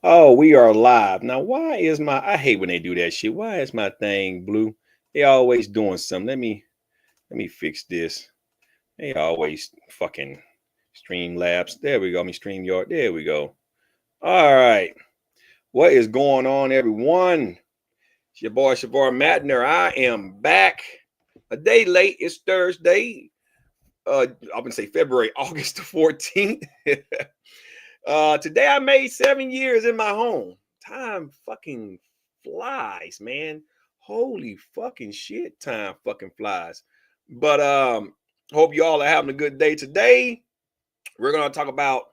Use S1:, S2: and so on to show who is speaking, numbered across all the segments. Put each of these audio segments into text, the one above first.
S1: Oh, we are live. Now, why is I hate when they do that shit. Why is my thing blue? They always doing something. Let me fix this. They always fucking stream labs. There we go. Stream yard. There we go. All right. What is going on, everyone? It's your boy Savar Matner. I am back. A day late. It's Thursday. I'm gonna say February, August the 14th. Today I made 7 years in my home. Time fucking flies, man. Holy fucking shit, time fucking flies. But hope you all are having a good day today. We're gonna talk about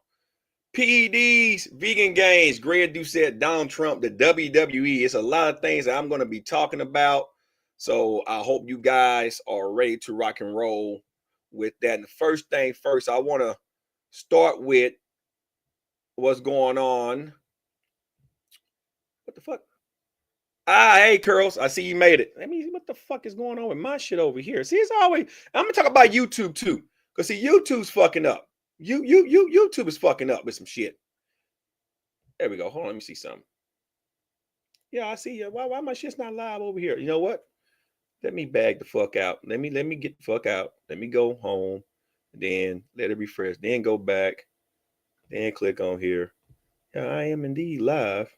S1: PEDs, vegan gains, Greg Doucette, Donald Trump, the WWE. It's a lot of things that I'm gonna be talking about. So I hope you guys are ready to rock and roll with that. And the first thing first, I want to start with what's going on. What the fuck? Hey, Curls, I see you made it. Let me, what the fuck is going on with my shit over here? See, it's always, I'm gonna talk about YouTube too. Because see, YouTube's fucking up. YouTube is fucking up with some shit. There we go. Hold on, let me see something. Yeah, I see you. Why my shit's not live over here? You know what? Let me bag the fuck out. Let me get the fuck out. Let me go home. Then let it refresh. Then go back. Then click on here. Yeah, I am indeed live.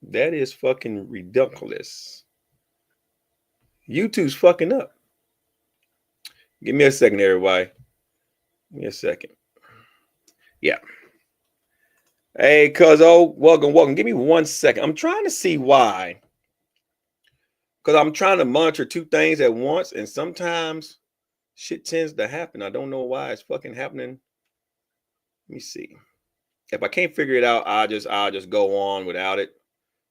S1: That is fucking ridiculous. YouTube's fucking up. Give me a second, everybody. Give me a second. Yeah. Hey, cuzzo, welcome. Give me 1 second. I'm trying to see why. Because I'm trying to monitor two things at once, and sometimes shit tends to happen. I don't know why it's fucking happening. Let me see. If I can't figure it out, I'll just go on without it.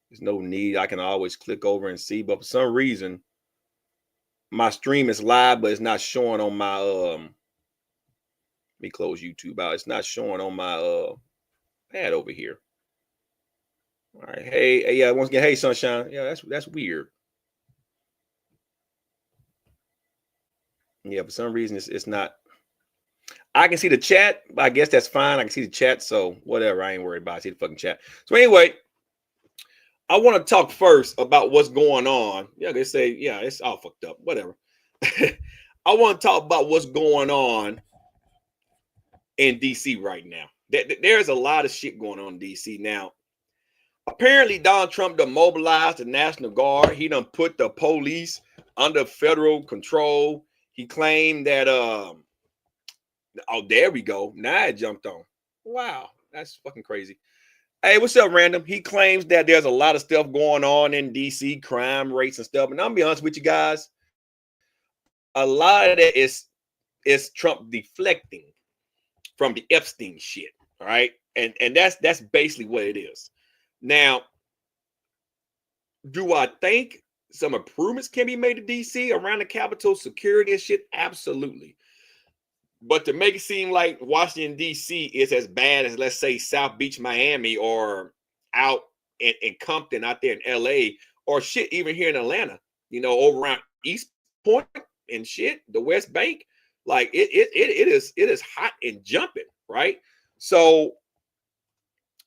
S1: There's no need. I can always click over and see. But for some reason, my stream is live, but it's not showing on my let me close YouTube out. It's not showing on my pad over here. All right. Hey, yeah, once again, hey sunshine. Yeah, that's weird. Yeah, for some reason it's not. I can see the chat, but I guess that's fine. I can see the chat, so whatever. I ain't worried about it. I see the fucking chat. So anyway, I want to talk first about what's going on. Yeah, they say, yeah, it's all fucked up. Whatever. I want to talk about what's going on in DC right now. There's a lot of shit going on in DC now. Apparently, Donald Trump done mobilized the National Guard. He done put the police under federal control. He claimed that oh, there we go. Now it jumped on. Wow, that's fucking crazy. Hey, what's up, Random? He claims that there's a lot of stuff going on in DC, crime rates and stuff. And I'll be honest with you guys, a lot of that is Trump deflecting from the Epstein shit. All right. And that's basically what it is. Now, do I think some improvements can be made to DC around the Capitol security and shit? Absolutely. But to make it seem like Washington, D.C. is as bad as, let's say, South Beach, Miami, or out in Compton out there in L.A., or shit, even here in Atlanta, you know, over around East Point and shit, the West Bank, like it is hot and jumping, right? So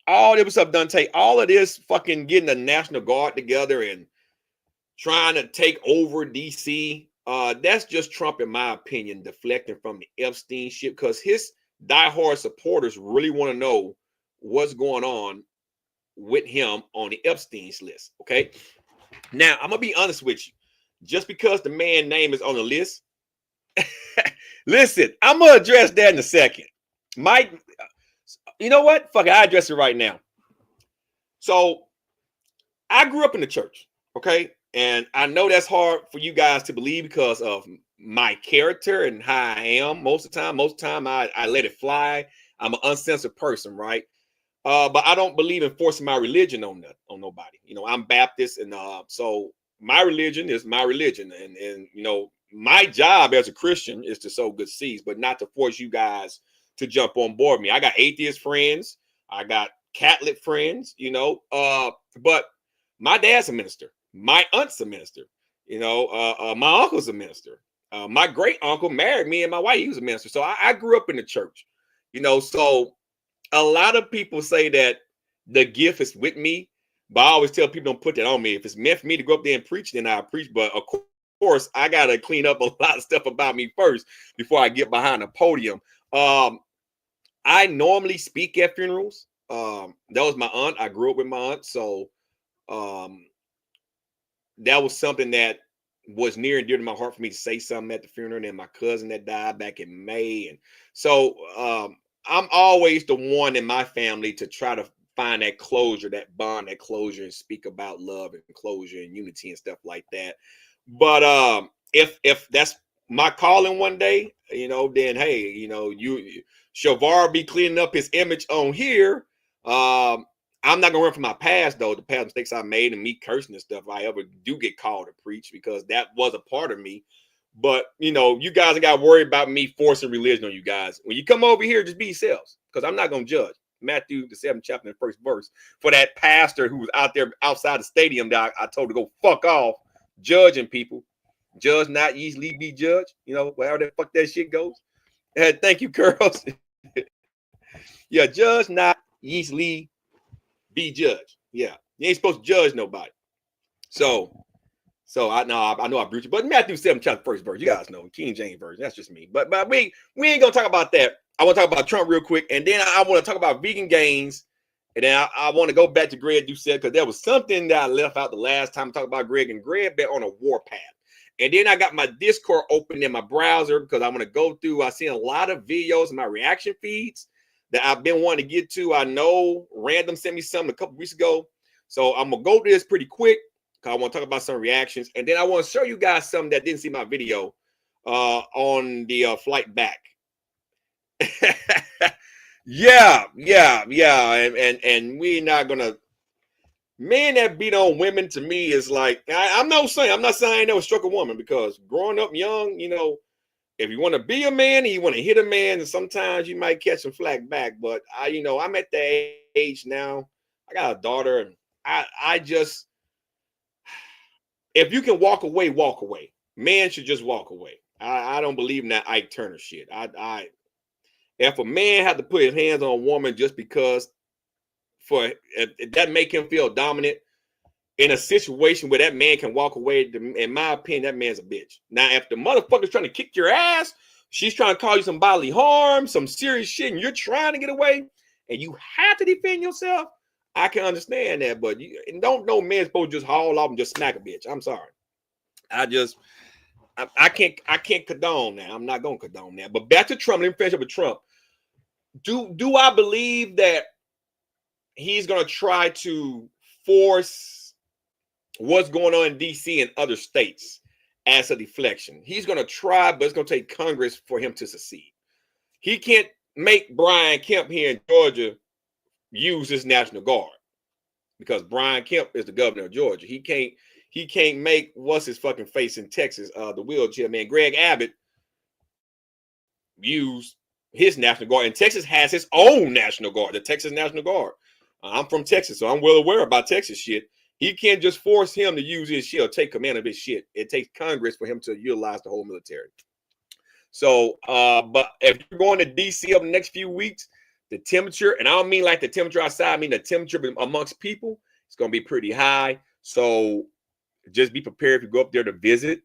S1: all this stuff done take all of this fucking getting the National Guard together and trying to take over DC. That's just Trump, in my opinion, deflecting from the Epstein shit, because his diehard supporters really want to know what's going on with him on the Epstein's list. Okay. Now, I'm gonna be honest with you. Just because the man's name is on the list, listen, I'm gonna address that in a second. Mike, you know what? Fuck it, I address it right now. So I grew up in the church, okay? And I know that's hard for you guys to believe because of my character and how I am most of the time. Most of the time, I let it fly. I'm an uncensored person, right? But I don't believe in forcing my religion on nobody. You know, I'm Baptist, and so my religion is my religion. And you know, my job as a Christian is to sow good seeds, but not to force you guys to jump on board me. I got atheist friends. I got Catholic friends, you know, but my dad's a minister. My aunt's a minister. You know, my uncle's a minister. My great uncle married me and my wife. He was a minister. So I grew up in the church, you know. So a lot of people say that the gift is with me. But I always tell people, don't put that on me. If it's meant for me to go up there and preach, then I preach. But of course, I gotta clean up a lot of stuff about me first before I get behind the podium. I normally speak at funerals. That was my aunt. I grew up with my aunt, so um, that was something that was near and dear to my heart for me to say something at the funeral. And then my cousin that died back in May, and so I'm always the one in my family to try to find that closure, that bond, that closure, and speak about love and closure and unity and stuff like that. But if that's my calling one day, then hey, you Savar be cleaning up his image on here. I'm not gonna run from my past though, the past mistakes I made and me cursing and stuff. If I ever do get called to preach, because that was a part of me. But you guys got to worry about me forcing religion on you guys. When you come over here, just be yourselves, because I'm not gonna judge. Matthew the 7th chapter and 1st verse, for that pastor who was out there outside the stadium that I told to go fuck off, judging people. Judge not, easily be judged. Wherever the fuck that shit goes. Thank you, girls. Yeah, judge not, easily be judged. Yeah, you ain't supposed to judge nobody. So I know I bruised you, but Matthew 7 chapter 1st verse, you guys know, King James version. That's just me. But we ain't gonna talk about that. I want to talk about Trump real quick, and then I want to talk about vegan gains, and then I want to go back to Greg Doucette, because there was something that I left out the last time I talked about Greg, and Greg been on a warpath. And then I got my Discord open in my browser because I want to go through. I seen a lot of videos in my reaction feeds that I've been wanting to get to. I know Random sent me something a couple weeks ago, so I'm gonna go through this pretty quick because I want to talk about some reactions, and then I want to show you guys something that didn't see my video on the flight back. yeah, and we're not gonna. Men that beat on women, to me, is like, I'm not saying I never struck a woman, because growing up young, if you want to be a man and you want to hit a man, and sometimes you might catch some flack back. But I'm at the age now. I got a daughter, and I just, if you can walk away, walk away. Men should just walk away. I don't believe in that Ike Turner shit. If a man had to put his hands on a woman just because, if that make him feel dominant in a situation where that man can walk away, in my opinion, that man's a bitch. Now, if the motherfucker's trying to kick your ass, she's trying to call you some bodily harm, some serious shit, and you're trying to get away, and you have to defend yourself, I can understand that. But no man's supposed to just haul off and just smack a bitch. I'm sorry. I can't condone that. I'm not gonna condone that. But back to Trump. Let me finish up with Trump. Do I believe that he's going to try to force what's going on in D.C. and other states as a deflection? He's going to try, but it's going to take Congress for him to succeed. He can't make Brian Kemp here in Georgia use his National Guard, because Brian Kemp is the governor of Georgia. He can't make what's his fucking face in Texas, the wheelchair man, Greg Abbott, use his National Guard. And Texas has his own National Guard, the Texas National Guard. I'm from Texas, so I'm well aware about Texas shit. He can't just force him to use his shit or take command of his shit. It takes Congress for him to utilize the whole military. So, but if you're going to D.C. over the next few weeks, the temperature, and I don't mean like the temperature outside, I mean the temperature amongst people, it's going to be pretty high. So just be prepared if you go up there to visit,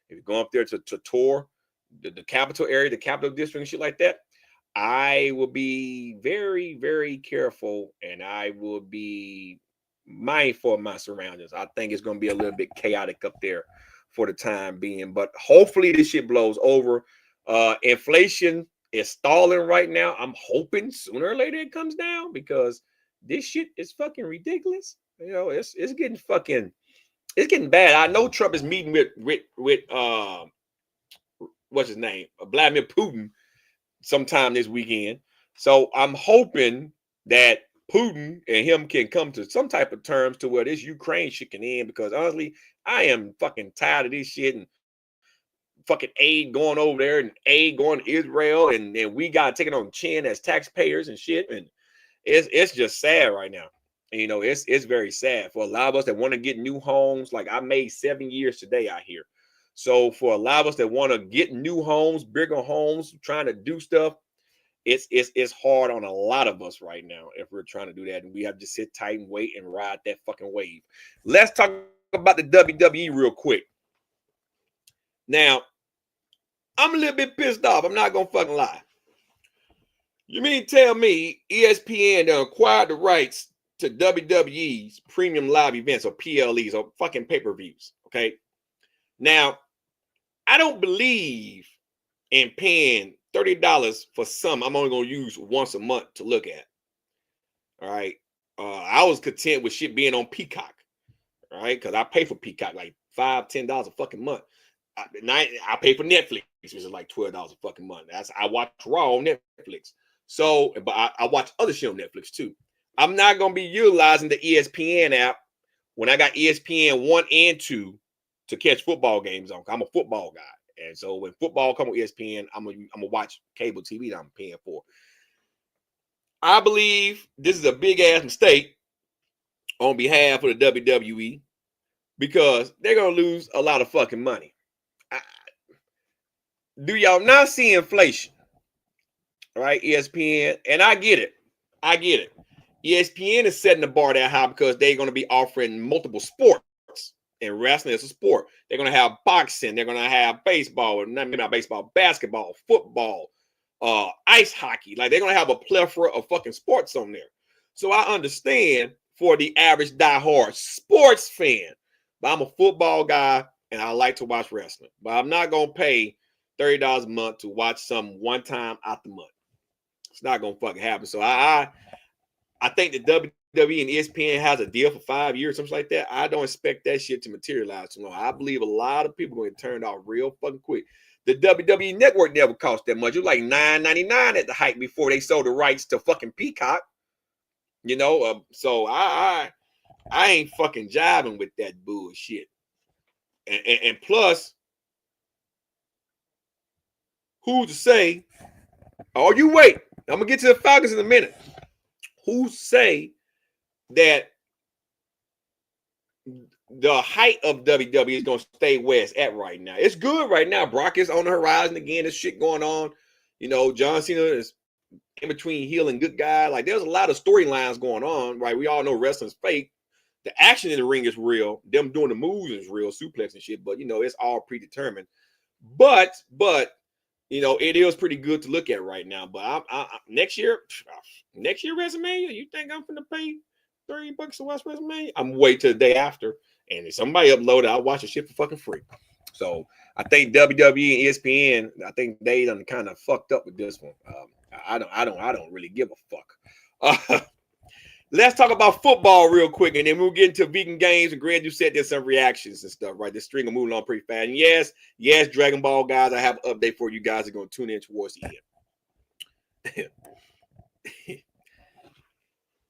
S1: if you go up there to tour the capital area, the capital district and shit like that. I will be very, very careful, and I will be mindful of my surroundings. I think it's going to be a little bit chaotic up there for the time being, but hopefully this shit blows over. Inflation is stalling right now. I'm hoping sooner or later it comes down, because this shit is fucking ridiculous. It's getting bad. I know Trump is meeting with what's his name, Vladimir Putin, sometime this weekend. So I'm hoping that Putin and him can come to some type of terms to where this Ukraine shit can end, because honestly, I am fucking tired of this shit, and fucking aid going over there and aid going to Israel, and we got to take it on the chin as taxpayers and shit. And it's just sad right now. It's very sad for a lot of us that want to get new homes. Like, I made 7 years today out here. So for a lot of us that want to get new homes, bigger homes, trying to do stuff, it's hard on a lot of us right now if we're trying to do that, and we have to sit tight and wait and ride that fucking wave. Let's talk about the WWE real quick. Now, I'm a little bit pissed off. I'm not gonna fucking lie. You mean tell me ESPN acquired the rights to WWE's premium live events, or PLEs, or fucking pay-per-views? Okay. Now, I don't believe in paying $30 for some I'm only gonna use once a month to look at. All right. I was content with shit being on Peacock. All right, because I pay for Peacock like $5-10 a fucking month. I pay for Netflix, which is like $12 a fucking month. I watch Raw on Netflix. So, but I watch other shit on Netflix too. I'm not gonna be utilizing the ESPN app when I got ESPN 1 and 2 to catch football games on. I'm a football guy, and so when football come on ESPN, I'm gonna watch cable TV that I'm paying for. I believe this is a big ass mistake on behalf of the WWE, because they're gonna lose a lot of fucking money. Do y'all not see inflation? All right, ESPN, and I get it. ESPN is setting the bar that high because they're going to be offering multiple sports, and wrestling is a sport. They're going to have boxing. They're going to have baseball, not baseball, basketball, football, ice hockey. Like, they're going to have a plethora of fucking sports on there. So I understand for the average diehard sports fan, but I'm a football guy and I like to watch wrestling. But I'm not going to pay $30 a month to watch some one time out the month. It's not going to fucking happen. So I think the WWE and ESPN has a deal for 5 years, something like that. I don't expect that shit to materialize too long. I believe a lot of people are going to turn off real fucking quick. The WWE network never cost that much. It was like $9.99 at the height before they sold the rights to fucking Peacock. You know, so I ain't fucking jiving with that bullshit. And plus, who's to say? Oh, you wait. I'm gonna get to the Falcons in a minute. Who say that the height of WWE is gonna stay where it's at right now? It's good right now. Brock is on the horizon again. There's shit going on. You know, John Cena is in between heel and good guy. Like, there's a lot of storylines going on, right? We all know wrestling's fake. The action in the ring is real. Them doing the moves is real, suplex and shit. But you know, it's all predetermined. But you know, it is pretty good to look at right now. But next year WrestleMania, you think I'm gonna pay $30 to watch WrestleMania? I'm wait till the day after, and if somebody upload it, I'll watch the shit for fucking free. So I think WWE and ESPN, I think they done kind of fucked up with this one. I don't really give a fuck. Let's talk about football real quick, and then we'll get into vegan games. And Greg, you said there's some reactions and stuff, right? This string of moving on pretty fast. And yes, Dragon Ball guys, I have an update for you guys that are going to tune in towards the end.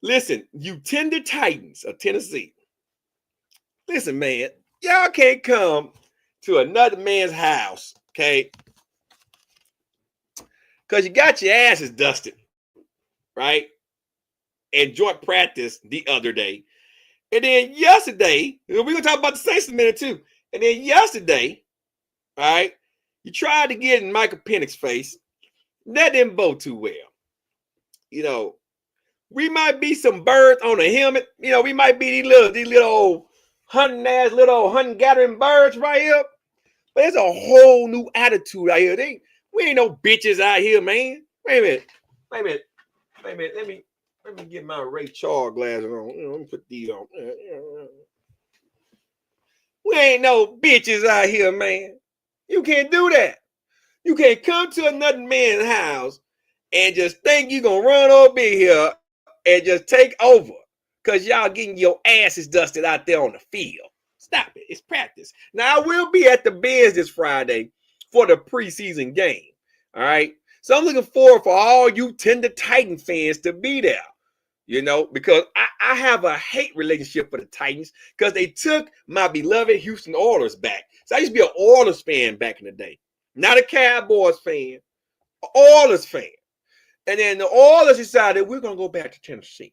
S1: Listen, you Tender Titans of Tennessee. Listen, man, y'all can't come to another man's house, okay? Because you got your asses dusted, right? And joint practice the other day. And then yesterday, we're going to talk about the Saints in a minute too. And then yesterday, all right, you tried to get in Michael Penix's face. That didn't go too well. You know, we might be some birds on a helmet. You know, we might be these little old hunting gathering birds right here. But there's a whole new attitude out here. We ain't no bitches out here, man. Wait a minute. Let me get my Ray Charles glasses on. Let me put these on. We ain't no bitches out here, man. You can't do that. You can't come to another man's house and just think you're going to run over here and just take over because y'all getting your asses dusted out there on the field. Stop it. It's practice. Now, I will be at the Bears this Friday for the preseason game. All right? So I'm looking forward for all you Tender Titan fans to be there. You know, because I have a hate relationship for the Titans because they took my beloved Houston Oilers back. So I used to be an Oilers fan back in the day. Not a Cowboys fan, an Oilers fan. And then the Oilers decided we're going to go back to Tennessee.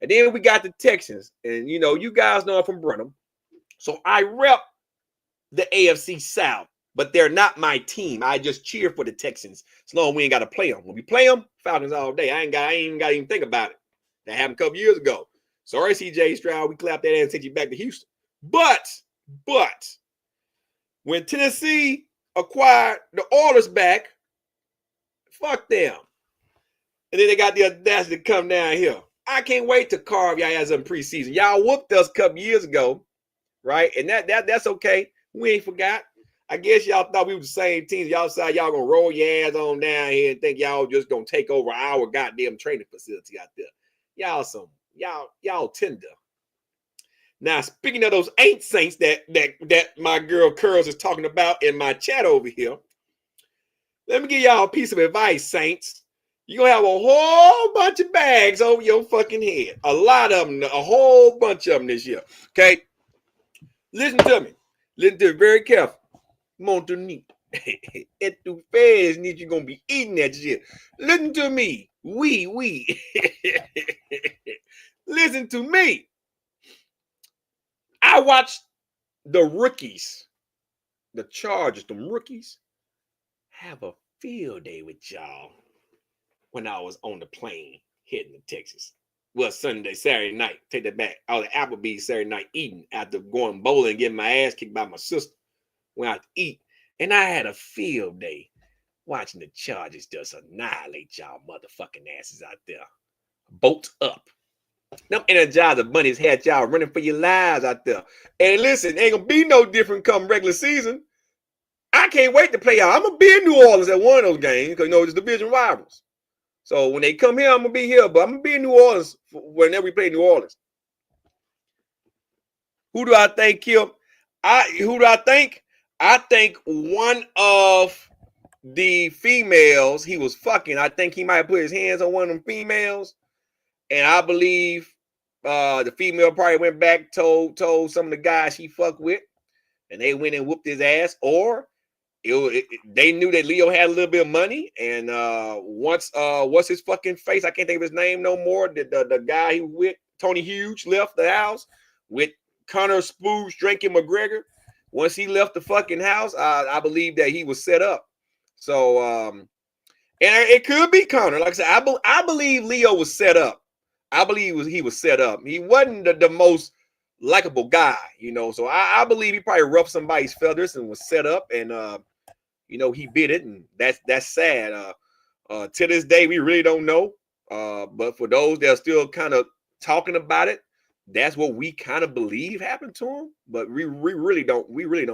S1: And then we got the Texans. And, you know, you guys know I'm from Brenham. So I rep the AFC South but they're not my team. I just cheer for the Texans as long as we ain't got to play them. When we play them, Falcons all day. I ain't even got to even think about it. That happened a couple years ago. Sorry, CJ Stroud, we clapped that ass and sent you back to Houston. But when Tennessee acquired the Oilers back, fuck them. And then they got the audacity to come down here. I can't wait to carve y'all ass up in preseason. Y'all whooped us a couple years ago, right? And that's okay. We ain't forgot. I guess y'all thought we were the same teams. Y'all decided y'all gonna roll your ass on down here and think y'all just gonna take over our goddamn training facility out there. Y'all tender. Now, speaking of those ain't saints that my girl Curls is talking about in my chat over here, let me give y'all a piece of advice, saints. You're going to have a whole bunch of bags over your fucking head. A lot of them, a whole bunch of them this year. Okay? Listen to me. Listen to me very carefully. Montoni. At the feds need you going to be eating that shit. Listen to me. We. Listen to me. I watched the rookies, the Chargers, them rookies, have a field day with y'all when I was on the plane heading to Texas. Well, Saturday night. Take that back. I was at Applebee's Saturday night eating after going bowling and getting my ass kicked by my sister. Went out to eat. And I had a field day watching the Chargers just annihilate y'all motherfucking asses out there. Bolt up. Them Energizer bunnies had y'all running for your lives out there. And listen, ain't gonna be no different come regular season. I can't wait to play y'all. I'm gonna be in New Orleans at one of those games because it's division rivals. So when they come here, I'm gonna be here, but I'm gonna be in New Orleans whenever we play New Orleans. Who do I think killed? Who do I think? I think one of the females he was fucking. I think he might have put his hands on one of them females, and I believe the female probably went back told some of the guys she fucked with, and they went and whooped his ass, or they knew that Leo had a little bit of money, and once what's his fucking face? I can't think of his name no more. The guy he was with, Tony Hughes, left the house with Connor Spooge drinking McGregor. Once he left the fucking house, I believe that he was set up. So and it could be Connor. Like I said, I believe Leo was set up. I believe he was set up. He wasn't the most likable guy, So I believe he probably ruffed somebody's feathers and was set up, and he bit it, and that's sad. To this day, we really don't know. But for those that are still kind of talking about it, that's what we kind of believe happened to him. But we really don't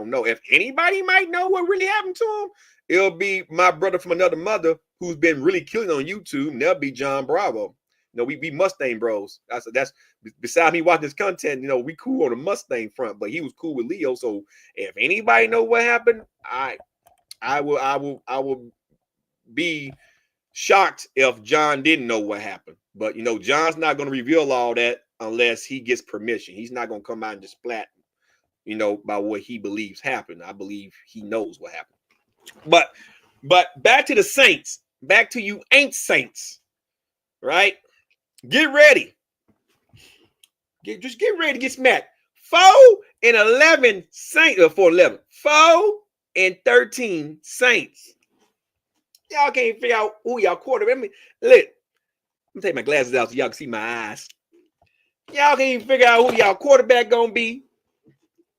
S1: know. If anybody might know what really happened to him, it'll be my brother from another mother who's been really killing on YouTube, and that'll be John Bravo. We be Mustang bros. That's besides me watching this content, we cool on the Mustang front, but he was cool with Leo. So if anybody know what happened, I will be shocked if John didn't know what happened. But John's not going to reveal all that unless he gets permission. He's not going to come out and just splat, by what he believes happened. I believe he knows what happened. But back to the Saints. Back to you ain't Saints. Right? Get ready. Just get ready to get smacked. 4-11 Saints. 4-11. 4-13 Saints. Y'all can't figure out who y'all quarterback. Let me take my glasses out so y'all can see my eyes. Y'all can't even figure out who y'all quarterback gonna be.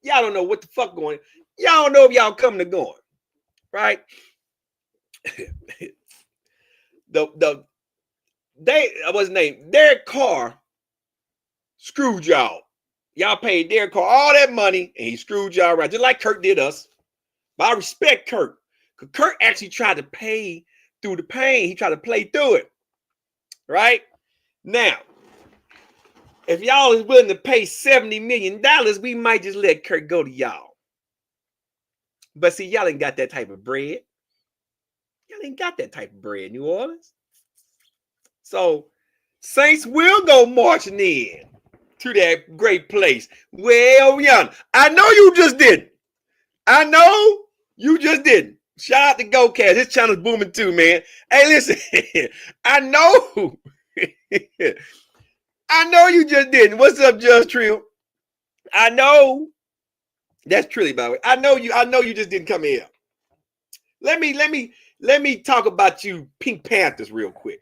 S1: Y'all don't know what the fuck going. Y'all don't know if y'all coming or going. Right? What's his name? Derek Carr screwed y'all. Y'all paid Derek Carr all that money, and he screwed y'all right, just like Kirk did us. But I respect Kirk, because Kirk actually tried to pay through the pain. He tried to play through it. Right? Now, if y'all is willing to pay $70 million, we might just let Kirk go to y'all. But see, y'all ain't got that type of bread. Y'all ain't got that type of bread, New Orleans. So, Saints will go marching in to that great place. Well, young, I know you just didn't. Shout out to GoCast. His channel's booming too, man. Hey, listen, I know you just didn't. What's up, Just Trill? I know that's Trilly, by the way. I know you just didn't come here. Let me talk about you Pink Panthers real quick.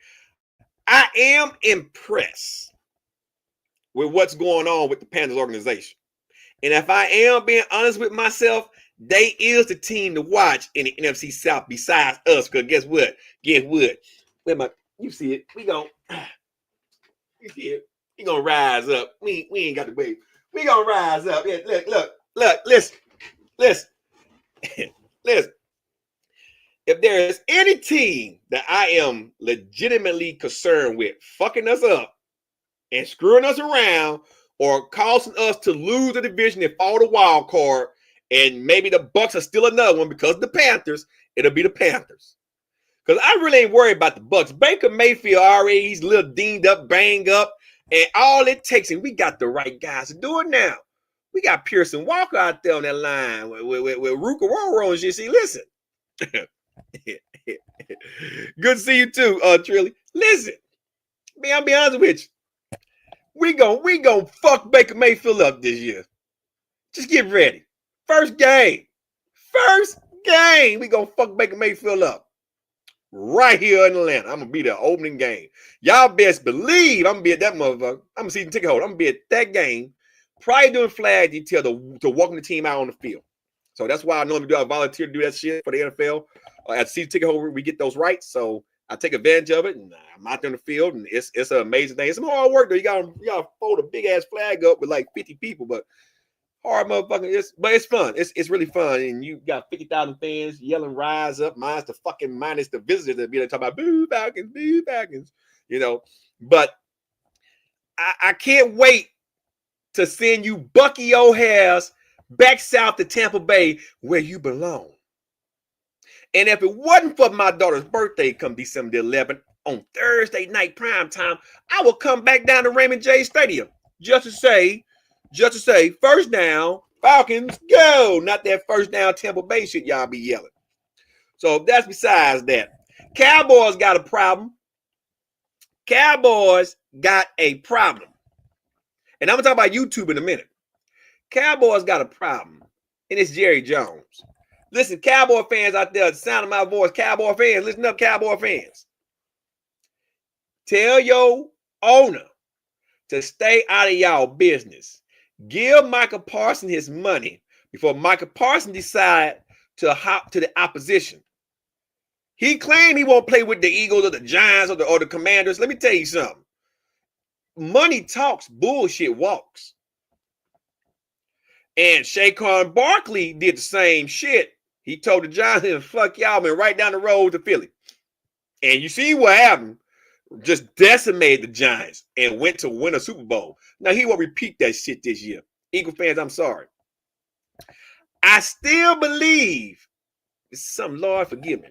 S1: I am impressed with what's going on with the Panthers organization. And if I am being honest with myself, they is the team to watch in the NFC South besides us. Because guess what? Where my you see it? You see it? We gonna rise up. We ain't got to wait. We gonna rise up. Yeah, look, listen. Listen. If there is any team that I am legitimately concerned with fucking us up and screwing us around or causing us to lose the division and fall the wild card, and maybe the Bucks are still another one because of the Panthers, it'll be the Panthers. Because I really ain't worried about the Bucks. Baker Mayfield already, he's a little dinged up, banged up, and all it takes, and we got the right guys to do it now. We got Pearson Walker out there on that line with Ruka Roro and shit. See, listen. Good to see you too, Trilly. Listen, man, I'll be honest with you. We gon' fuck Baker Mayfield up this year. Just get ready. First game, we gonna fuck Baker Mayfield up right here in Atlanta. I'm gonna be the opening game. Y'all best believe I'm gonna be at that motherfucker. I'm a season ticket holder. I'm gonna be at that game. Probably doing flag detail to walking the team out on the field. So that's why I normally do. I volunteer to do that shit for the NFL. As a season ticket holder, we get those rights. So I take advantage of it, and I'm out there on the field, and it's an amazing thing. It's some hard work though. You gotta fold a big ass flag up with like 50 people, but hard motherfucking. But it's fun. It's really fun, and you got 50,000 fans yelling "Rise up!" Minus the visitors that be there talking about "Boo Falcons, boo Falcons," you know. But I can't wait to send you Bucky O'Hare's back south to Tampa Bay where you belong. And if it wasn't for my daughter's birthday come December 11th on Thursday night prime time, I will come back down to Raymond James Stadium just to say, first down, Falcons, go. Not that first down Tampa Bay shit y'all be yelling. So that's besides that. Cowboys got a problem. And I'm going to talk about YouTube in a minute. Cowboys got a problem, and it's Jerry Jones. Listen, Cowboy fans out there, the sound of my voice, Cowboy fans, listen up, Cowboy fans. Tell your owner to stay out of y'all business. Give Michael Parsons his money before Michael Parsons decide to hop to the opposition. He claimed he won't play with the Eagles or the Giants or the Commanders. Let me tell you something. Money talks, bullshit walks. And Saquon Barkley did the same shit. He told the Giants, fuck y'all, man, right down the road to Philly. And you see what happened. Just decimated the Giants and went to win a Super Bowl. Now, he won't repeat that shit this year. Eagle fans, I'm sorry. I still believe, this is something, Lord, forgive me.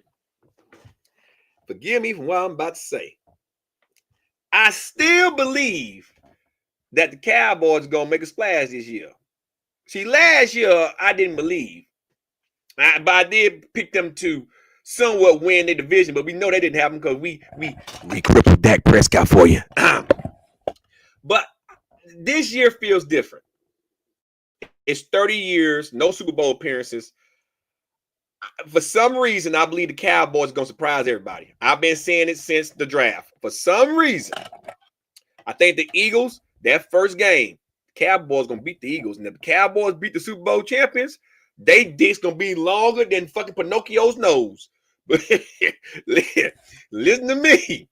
S1: Forgive me for what I'm about to say. I still believe that the Cowboys are going to make a splash this year. See, last year, I didn't believe. But I did pick them to somewhat win their division, but we know that didn't happen because we crippled Dak Prescott for you. But this year feels different. It's 30 years, no Super Bowl appearances. For some reason, I believe the Cowboys are going to surprise everybody. I've been saying it since the draft. For some reason, I think the Eagles, that first game, Cowboys going to beat the Eagles. And if the Cowboys beat the Super Bowl champions, they dick's going to be longer than fucking Pinocchio's nose. But listen to me.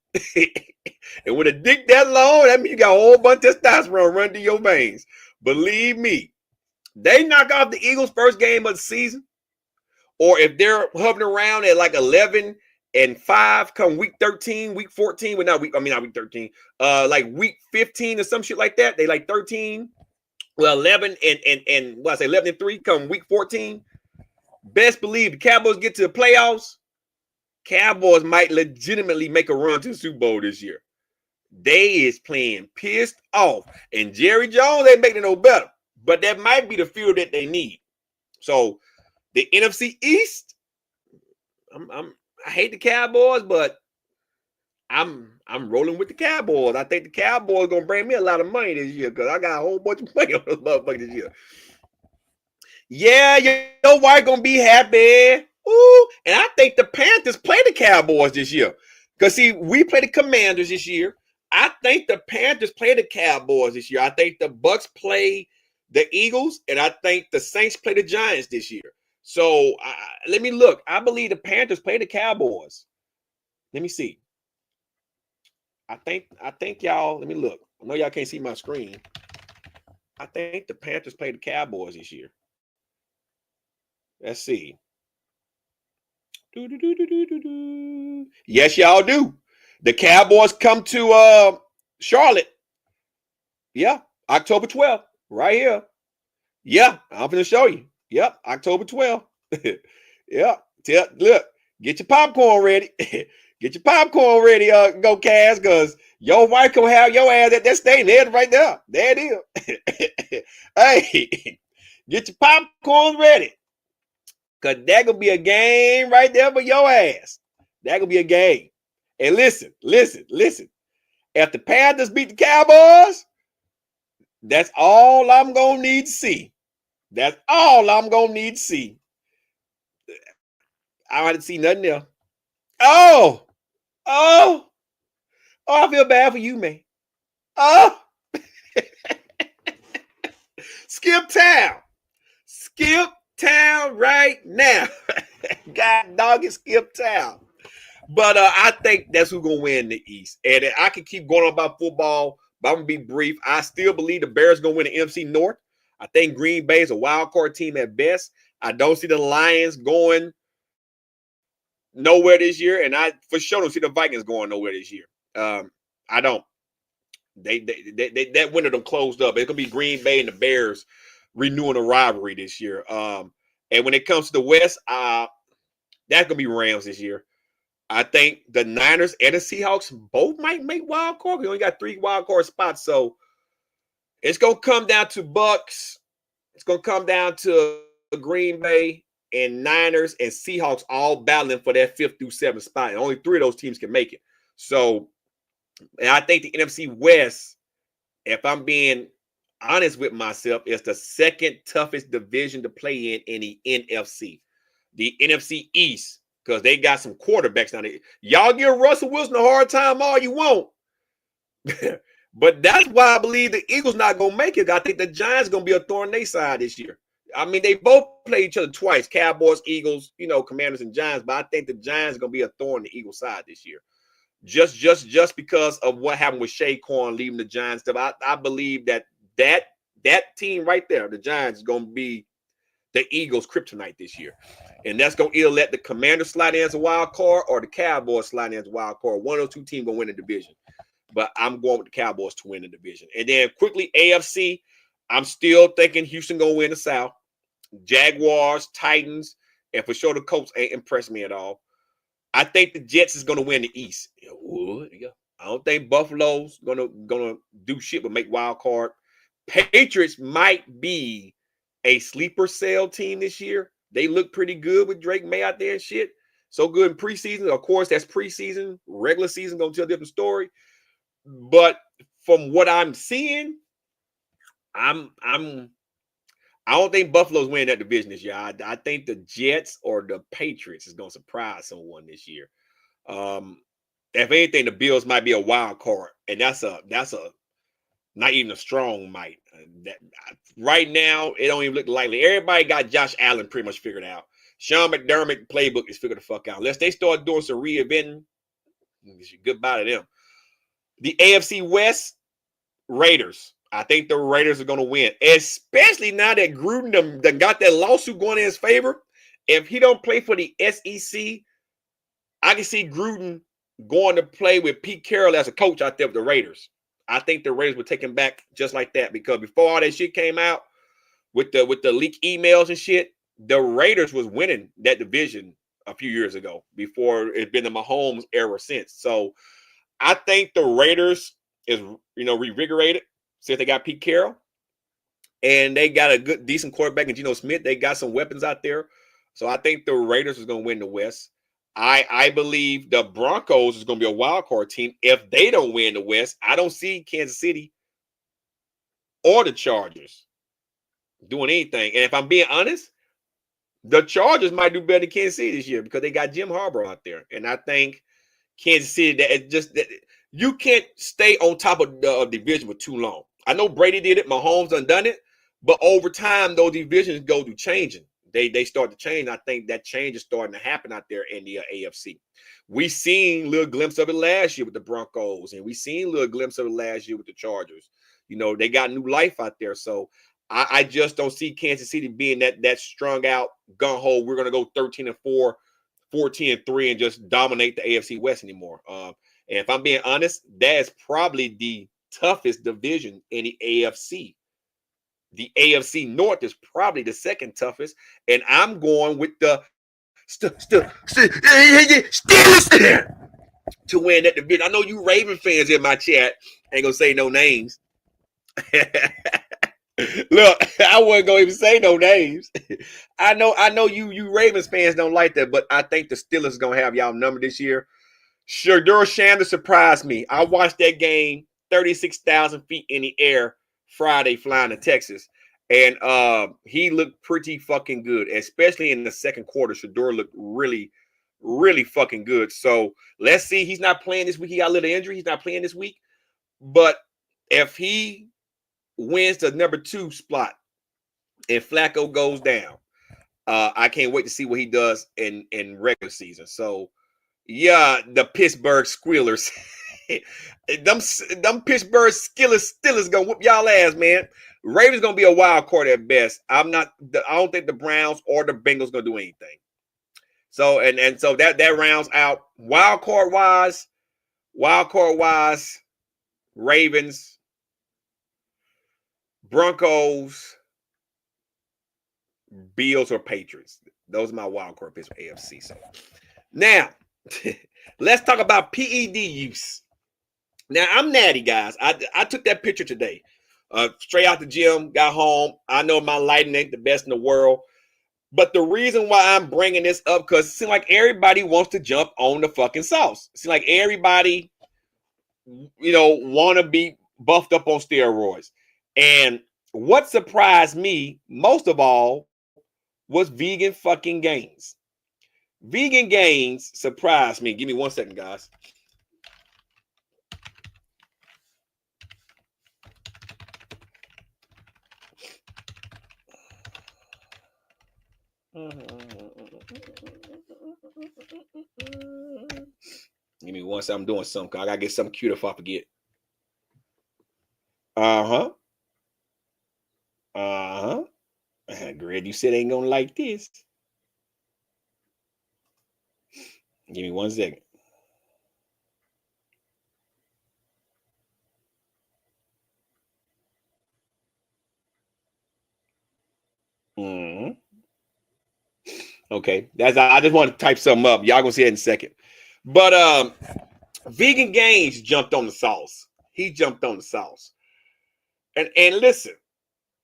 S1: And with a dick that long, that means you got a whole bunch of testosterone running through your veins. Believe me, they knock off the Eagles first game of the season, or if they're hovering around at like 11-5 come week 13, week 14, well, not week 13, like week 15 or some shit like that. They like 13, well, 11 and what I say, 11-3 come week 14. Best believe the Cowboys get to the playoffs. Cowboys might legitimately make a run to the Super Bowl this year. They is playing pissed off, and Jerry Jones ain't making it no better. But that might be the fuel that they need. So the NFC East, I hate the Cowboys, but I'm rolling with the Cowboys. I think the Cowboys gonna bring me a lot of money this year because I got a whole bunch of money on those motherfuckers this year. Yeah, your wife gonna be happy. Ooh, and I think the Panthers play the Cowboys this year. Because, see, we play the Commanders this year. I think the Panthers play the Cowboys this year. I think the Bucks play the Eagles, and I think the Saints play the Giants this year. So let me look. I believe the Panthers play the Cowboys. Let me see. I think y'all, let me look. I know y'all can't see my screen. I think the Panthers play the Cowboys this year. Let's see. Yes, y'all do. The Cowboys come to Charlotte. Yeah, October 12th, right here. Yeah, I'm going to show you. Yep, October 12th. Yep. Look, get your popcorn ready. Get your popcorn ready, go Cass, because your wife can have your ass at that stadium. There right there. There it is. Hey, get your popcorn ready. Because that going to be a game right there for your ass. That going to be a game. And listen. If the Panthers beat the Cowboys, that's all I'm going to need to see. That's all I'm going to need to see. I don't have to see nothing else. Oh, I feel bad for you, man. Oh, skip town right now. God dog, skip town. But I think that's who's gonna win the East. And I can keep going on about football, but I'm gonna be brief. I still believe the Bears gonna win the NFC North. I think Green Bay is a wild card team at best. I don't see the Lions going nowhere this year, and I for sure don't see the Vikings going nowhere this year. I don't. They that window done closed up. It's gonna be Green Bay and the Bears renewing a rivalry this year. And when it comes to the West, that's gonna be Rams this year. I think the Niners and the Seahawks both might make wild card. We only got 3 wild card spots, so it's gonna come down to Bucks. It's gonna come down to Green Bay and Niners and Seahawks all battling for that 5th through 7th spot, and only 3 of those teams can make it. So, and I think the NFC West, if I'm being honest with myself, is the 2nd toughest division to play in the NFC. The NFC East, because they got some quarterbacks down there. Y'all give Russell Wilson a hard time all you want. But that's why I believe the Eagles not going to make it. I think the Giants going to be a thorn in their side this year. I mean, they both play each other twice, Cowboys, Eagles, Commanders and Giants, but I think the Giants going to be a thorn in the Eagles side this year. Just because of what happened with Saquon leaving the Giants stuff. I believe that team right there, the Giants, is going to be the Eagles' kryptonite this year. And that's going to either let the Commanders slide in as a wild card or the Cowboys slide in as a wild card. One of those 2 teams going to win the division. But I'm going with the Cowboys to win the division. And then quickly, AFC, I'm still thinking Houston going to win the South. Jaguars, Titans, and for sure the Colts ain't impressed me at all. I think the Jets is going to win the East. I don't think Buffalo's going to do shit but make wild card. Patriots might be a sleeper cell team this year. They look pretty good with Drake May out there and shit. So good in preseason. Of course, that's preseason. Regular season going to tell a different story. But from what I'm seeing, I don't think Buffalo's winning that division this year. I think the Jets or the Patriots is going to surprise someone this year. If anything, the Bills might be a wild card, and that's a not even a strong might. Right now, it don't even look likely. Everybody got Josh Allen pretty much figured out. Sean McDermott playbook is figured the fuck out. Unless they start doing some reinventing, goodbye to them. The AFC West, Raiders. I think the Raiders are going to win, especially now that Gruden done got that lawsuit going in his favor. If he don't play for the SEC, I can see Gruden going to play with Pete Carroll as a coach out there with the Raiders. I think the Raiders would take him back just like that, because before all that shit came out with the leak emails and shit, the Raiders was winning that division a few years ago before it's been the Mahomes era since. So I think the Raiders is, revigorated since they got Pete Carroll, and they got a good, decent quarterback in Geno Smith. They got some weapons out there. So I think the Raiders is going to win the West. I believe the Broncos is going to be a wild card team. If they don't win the West, I don't see Kansas City or the Chargers doing anything. And if I'm being honest, The Chargers might do better than Kansas City this year because they got Jim Harbaugh out there, and I think Kansas City that it just that you can't stay on top of the division for too long. I know Brady did it, Mahomes done it, but over time those divisions go through changing. They start to change. I think that change is starting to happen out there in the AFC. We seen a little glimpse of it last year with the Broncos, and we seen a little glimpse of it last year with the Chargers. You know, they got new life out there. So I just don't see Kansas City being that strung out, gung-ho, we're going to go 13-4, 14-3, and just dominate the AFC West anymore. And if I'm being honest, that is probably the toughest division in the AFC. The AFC North is probably the second toughest, and I'm going with the Steelers to win that division. I know you Raven fans in my chat ain't gonna say no names. Look, I wasn't gonna even say no names. I know you Ravens fans don't like that, but I think the Steelers gonna have y'all number this year. Shedeur Sanders surprised me. I watched that game 36,000 feet in the air Friday flying to Texas. And he looked pretty fucking good, especially in the second quarter. Shedeur looked really, really fucking good. So let's see. He's not playing this week. He got a little injury. He's not playing this week. But if he wins the number 2 spot and Flacco goes down, I can't wait to see what he does in regular season. So yeah, the Pittsburgh Squealers. them Pittsburgh Steelers gonna whoop y'all ass, man. Ravens gonna be a wild card at best. I don't think the Browns or the Bengals gonna do anything. So and so that rounds out wild card wise, Ravens, Broncos, Bills, or Patriots. Those are my wild card picks for AFC. So now let's talk about PED use. Now I'm natty, guys. I took that picture today. Straight out the gym, got home. I know my lighting ain't the best in the world. But the reason why I'm bringing this up, because it seems like everybody wants to jump on the fucking sauce. It seems like everybody, want to be buffed up on steroids. And what surprised me most of all was vegan fucking gains. Vegan gains surprised me. Give me 1 second, guys. Give me 1 second. I'm doing something. I gotta get something cute if I forget. Greg, you said ain't gonna like this. Give me 1 second. Okay, I just want to type something up. Y'all gonna see it in a second. But Vegan Gains jumped on the sauce. He jumped on the sauce. And listen,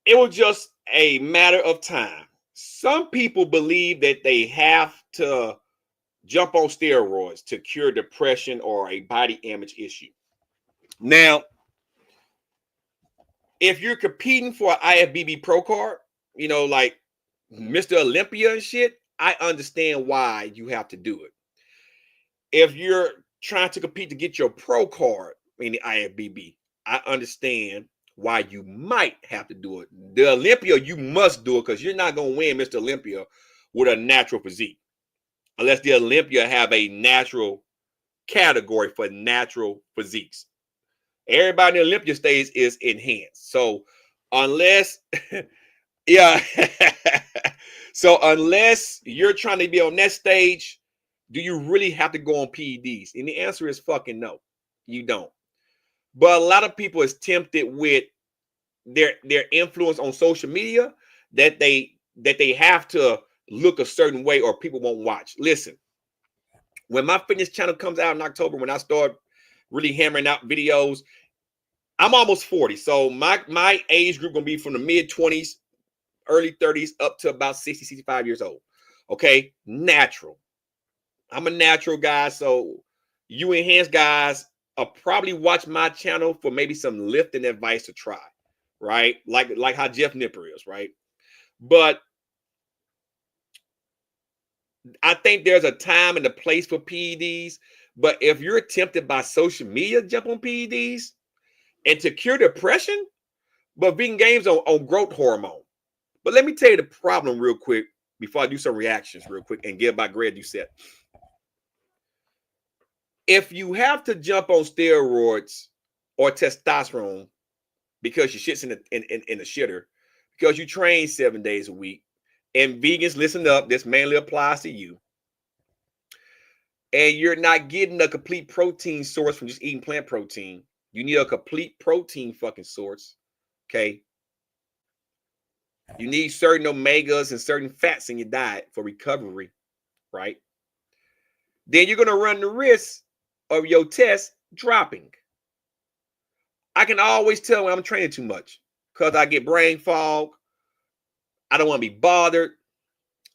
S1: it was just a matter of time. Some people believe that they have to jump on steroids to cure depression or a body image issue. Now, if you're competing for an IFBB Pro card, like Mr. Olympia and shit, I understand why you have to do it. If you're trying to compete to get your pro card in the IFBB, I understand why you might have to do it. The Olympia, you must do it because you're not going to win Mr. Olympia with a natural physique. Unless the Olympia have a natural category for natural physiques. Everybody in the Olympia stage is enhanced. So unless, yeah. So unless you're trying to be on that stage, do you really have to go on PEDs? And the answer is fucking no, you don't. But a lot of people is tempted with their influence on social media that they have to look a certain way or people won't watch. Listen, when my fitness channel comes out in October, when I start really hammering out videos, I'm almost 40. So my age group gonna be from the mid-20s, early 30s up to about 60, 65 years old. Okay, natural. I'm a natural guy, so you enhanced guys probably watch my channel for maybe some lifting advice to try, right? Like how Jeff Nipper is, right? But I think there's a time and a place for PEDs, but if you're tempted by social media to jump on PEDs and to cure depression, but vegan games on growth hormone. But let me tell you the problem real quick before I do some reactions real quick and get by Greg Doucette. If you have to jump on steroids or testosterone because your shit's in the shitter, because you train 7 days a week, and vegans, listen up, this mainly applies to you, and you're not getting a complete protein source from just eating plant protein. You need a complete protein fucking source, okay? You need certain omegas and certain fats in your diet for recovery, right? Then you're going to run the risk of your test dropping. I can always tell when I'm training too much because I get brain fog. I don't want to be bothered.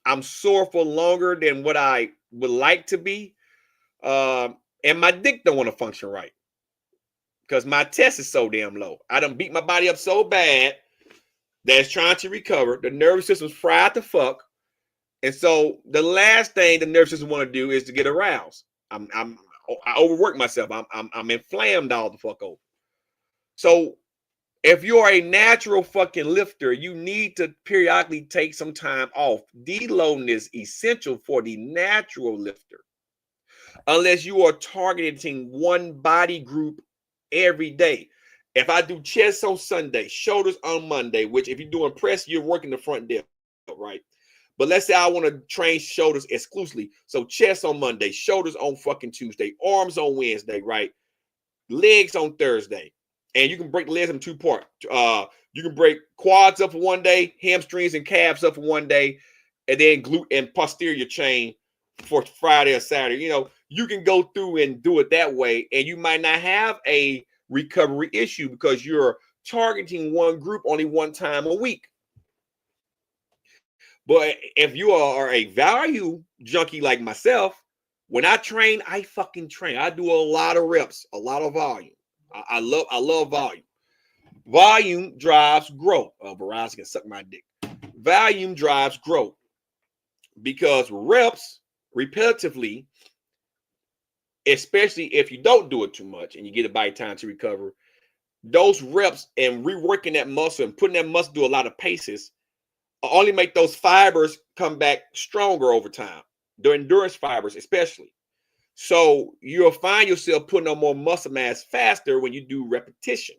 S1: I'm sore for longer than what I would like to be. And my dick don't want to function right because my test is so damn low. I done beat my body up so bad that it's trying to recover. The nervous system's fried to fuck. And so the last thing the nervous system want to do is to get aroused. I overwork myself. I'm inflamed all the fuck over. So if you are a natural fucking lifter, you need to periodically take some time off. Deloading is essential for the natural lifter. Unless you are targeting one body group every day. If I do chest on Sunday, shoulders on Monday, which if you're doing press, you're working the front delt, right? But let's say I want to train shoulders exclusively. So chest on Monday, shoulders on fucking Tuesday, arms on Wednesday, right? Legs on Thursday. And you can break the legs in 2 parts. You can break quads up for one day, hamstrings and calves up for one day, and then glute and posterior chain for Friday or Saturday. You know, you can go through and do it that way, and you might not have a recovery issue because you're targeting one group only one time a week. But if you are a value junkie like myself, when I train, I fucking train. I do a lot of reps, a lot of volume. I love volume. Volume drives growth. Verizon can suck my dick. Volume drives growth because reps repetitively, especially if you don't do it too much and you get a body time to recover, those reps and reworking that muscle and putting that muscle through a lot of paces only make those fibers come back stronger over time. The endurance fibers especially. So you'll find yourself putting on more muscle mass faster when you do repetition.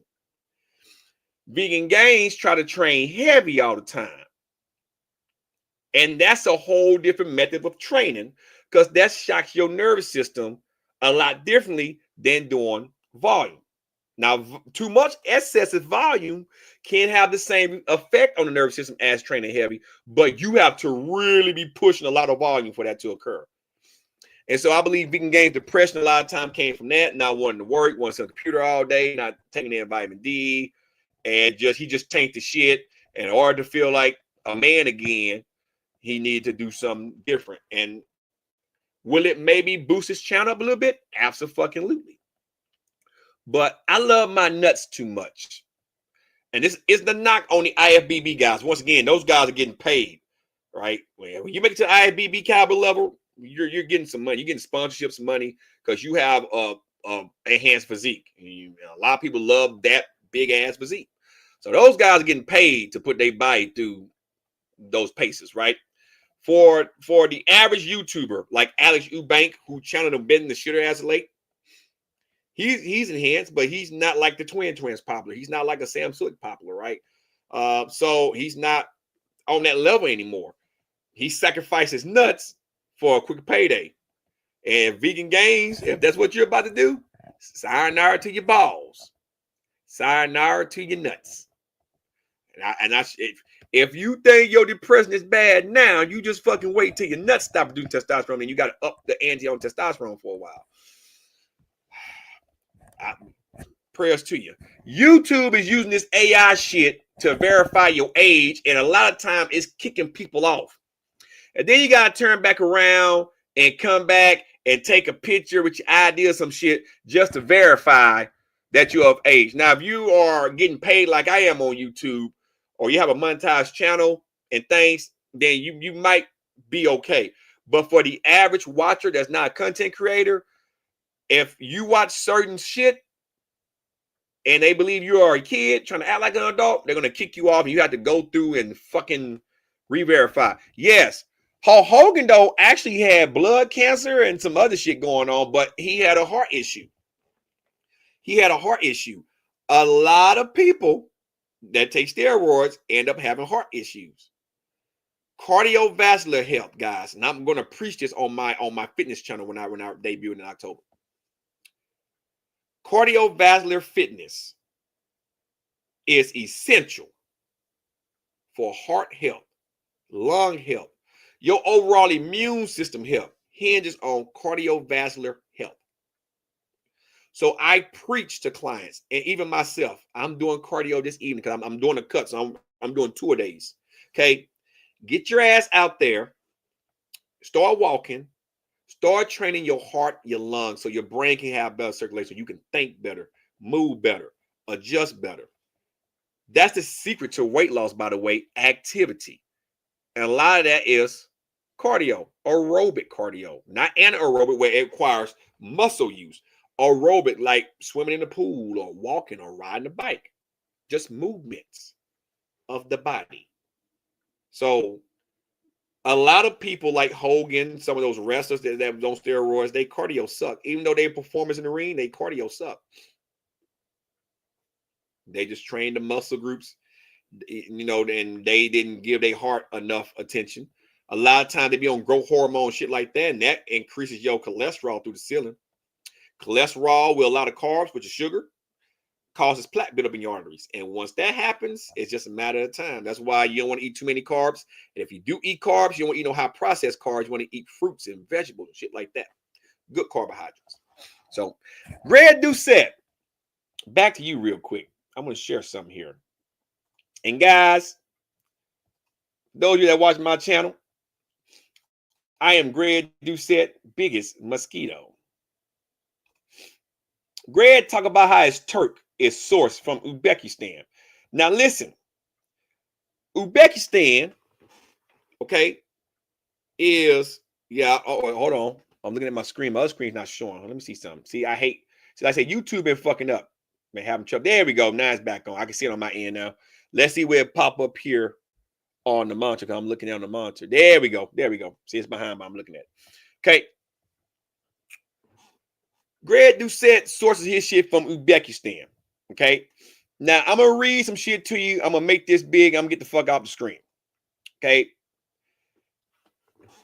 S1: Vegan gains try to train heavy all the time. And that's a whole different method of training because that shocks your nervous system a lot differently than doing volume. Now, too much excessive volume can have the same effect on the nervous system as training heavy, but you have to really be pushing a lot of volume for that to occur. And so I believe vegan gains depression a lot of time came from that, not wanting to work, wanting to sit on the computer all day, not taking in vitamin D, and he just tanked the shit. And in order to feel like a man again, he needed to do something different. And will it maybe boost his channel up a little bit? Absolutely. But I love my nuts too much. And this is the knock on the IFBB guys. Once again, those guys are getting paid, right? When you make it to the IFBB caliber level, you're getting some money. You're getting sponsorships, money, because you have a enhanced physique. A lot of people love that big ass physique. So those guys are getting paid to put their body through those paces, right? For the average YouTuber like Alex Eubank, who channeled him bending the shitter as of late, he's enhanced, but he's not like the twins popular. He's not like a Sam Slick popular, right? So he's not on that level anymore. He sacrificed his nuts for a quick payday. And vegan gains, if that's what you're about to do, sayonara to your balls. Sayonara to your nuts. If you think your depression is bad now, you just fucking wait till your nuts stop producing testosterone and you got to up the ante on testosterone for a while. Prayers to you. YouTube is using this AI shit to verify your age, and a lot of time it's kicking people off. And then you got to turn back around and come back and take a picture with your ID or some shit just to verify that you're of age. Now, if you are getting paid like I am on YouTube, or you have a monetized channel and things, then you might be okay. But for the average watcher that's not a content creator, if you watch certain shit and they believe you are a kid trying to act like an adult, they're going to kick you off and you have to go through and fucking re-verify. Yes, Hulk Hogan, though, actually had blood cancer and some other shit going on, but he had a heart issue. He had a heart issue. A lot of people that take steroids end up having heart issues. Cardiovascular health, guys, and I'm going to preach this on my fitness channel when I debut in October. Cardiovascular fitness is essential for heart health, lung health. Your overall immune system health hinges on cardiovascular health. So I preach to clients and even myself. I'm doing cardio this evening because I'm doing a cut. So I'm doing 2 days. Okay. Get your ass out there. Start walking. Start training your heart, your lungs, so your brain can have better circulation, so you can think better, move better, adjust better. That's the secret to weight loss, by the way, activity. And a lot of that is cardio, aerobic cardio, not anaerobic where it requires muscle use. Aerobic, like swimming in the pool or walking or riding a bike, just movements of the body. So a lot of people like Hogan, some of those wrestlers that was on steroids, they cardio suck. Even though they performance in the ring, they cardio suck. They just trained the muscle groups, you know, and they didn't give their heart enough attention. A lot of times they be on growth hormone, shit like that, and that increases your cholesterol through the ceiling. Cholesterol with a lot of carbs, which is sugar, causes plaque buildup in your arteries. And once that happens, it's just a matter of time. That's why you don't want to eat too many carbs. And if you do eat carbs, you don't want to eat no high processed carbs. You want to eat fruits and vegetables and shit like that. Good carbohydrates. So, Greg Doucette, back to you real quick. I'm going to share something here. And guys, those of you that watch my channel, I am Greg Doucette, biggest mosquito. Greg talk about how his Turk is sourced from Uzbekistan. Now listen, Uzbekistan, okay, is, yeah, hold on. I'm looking at my screen. My other screen's not showing. Let me see something. See, I say YouTube been fucking up. Man, having trouble. There we go. Now it's back on. I can see it on my end now. Let's see where it pop up here on the monitor, because I'm looking at the monitor. There we go. There we go. See, it's behind, but I'm looking at it. Okay. Greg Doucette sources his shit from Uzbekistan. Okay. Now, I'm going to read some shit to you. I'm going to make this big. I'm going to get the fuck off the screen. Okay.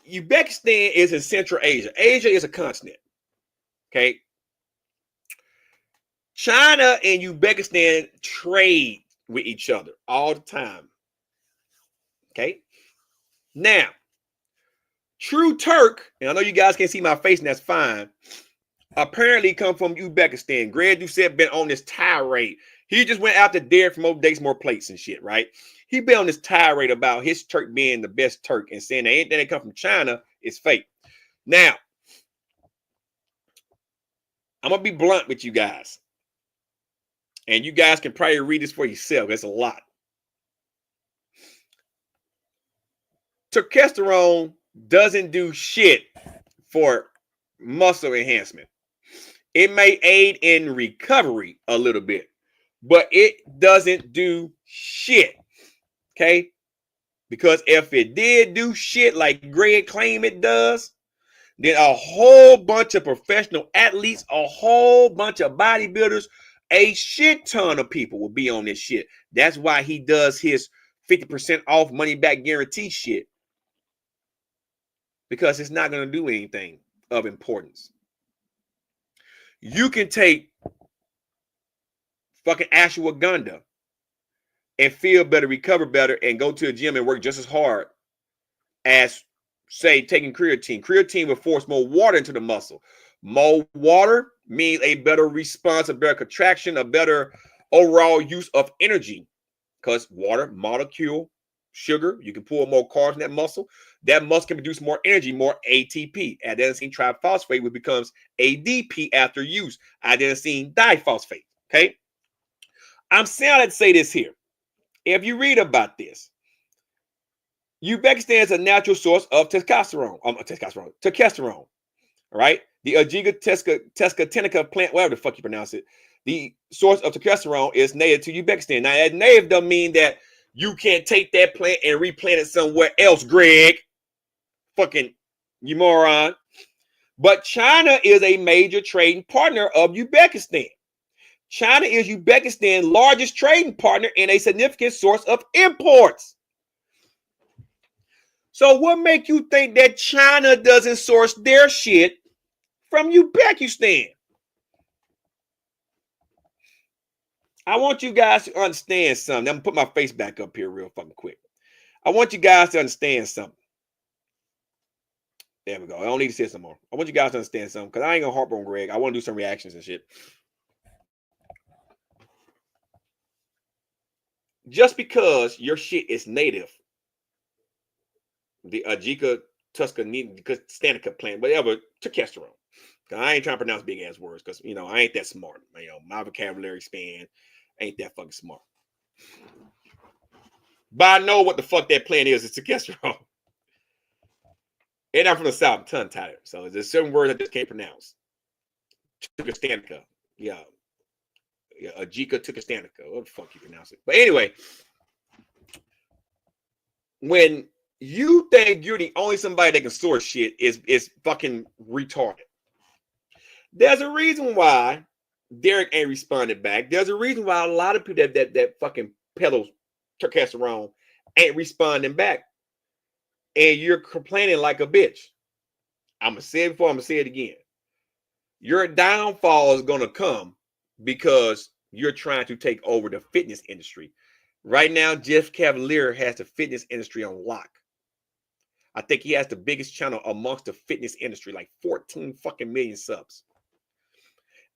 S1: Uzbekistan is in Central Asia. Asia is a continent. Okay. China and Uzbekistan trade with each other all the time. Okay. Now, True Turk, and I know you guys can't see my face, and that's fine, apparently come from Uzbekistan. Greg Doucette been on this tirade. He just went out to dare for more dates, more plates and shit, right? He been on this tirade about his Turk being the best Turk and saying that anything that come from China is fake. Now, I'm going to be blunt with you guys. And you guys can probably read this for yourself. That's a lot. Testosterone doesn't do shit for muscle enhancement. It may aid in recovery a little bit, but it doesn't do shit. Okay? Because if it did do shit like Greg claimed it does, then a whole bunch of professional athletes, a whole bunch of bodybuilders, a shit ton of people will be on this shit. That's why he does his 50% off money back guarantee shit. Because it's not going to do anything of importance. You can take fucking ashwagandha and feel better, recover better, and go to a gym and work just as hard as, say, taking creatine. Creatine will force more water into the muscle. More water means a better response, a better contraction, a better overall use of energy. Because water, molecule, sugar, you can pull more carbs in that muscle. That muscle can produce more energy, more ATP, adenosine triphosphate, which becomes ADP after use, adenosine diphosphate. Okay? I'm saying to say this here. If you read about this, Uzbekistan is a natural source of testosterone. Testosterone. All right. The Ajiga teskatenica plant, whatever the fuck you pronounce it, the source of testosterone is native to Uzbekistan. Now, that native doesn't mean that you can't take that plant and replant it somewhere else, Greg. Fucking you moron. But China is a major trading partner of Uzbekistan. China is Uzbekistan's largest trading partner and a significant source of imports. So what make you think that China doesn't source their shit from Uzbekistan? I want you guys to understand something. I'm gonna put my face back up here real fucking quick. I want you guys to understand something. There we go. I don't need to say some more. I want you guys to understand something because I ain't gonna harp on Greg. I want to do some reactions and shit. Just because your shit is native, the Ajika Tuscanica plant, whatever, testosterone. I ain't trying to pronounce big ass words because I ain't that smart. My vocabulary span ain't that fucking smart. But I know what the fuck that plant is. It's testosterone. And I'm from the South, I'm tongue-tied. So there's certain words I just can't pronounce. Tukastanica. Yeah. Ajika Tukastanica. What the fuck you pronounce it? But anyway, when you think you're the only somebody that can source shit is fucking retarded. There's a reason why Derek ain't responded back. There's a reason why a lot of people that fucking peddle testosterone ain't responding back. And you're complaining like a bitch. I'm going to say it before, I'm going to say it again. Your downfall is going to come because you're trying to take over the fitness industry. Right now, Jeff Cavalier has the fitness industry on lock. I think he has the biggest channel amongst the fitness industry, like 14 fucking million subs.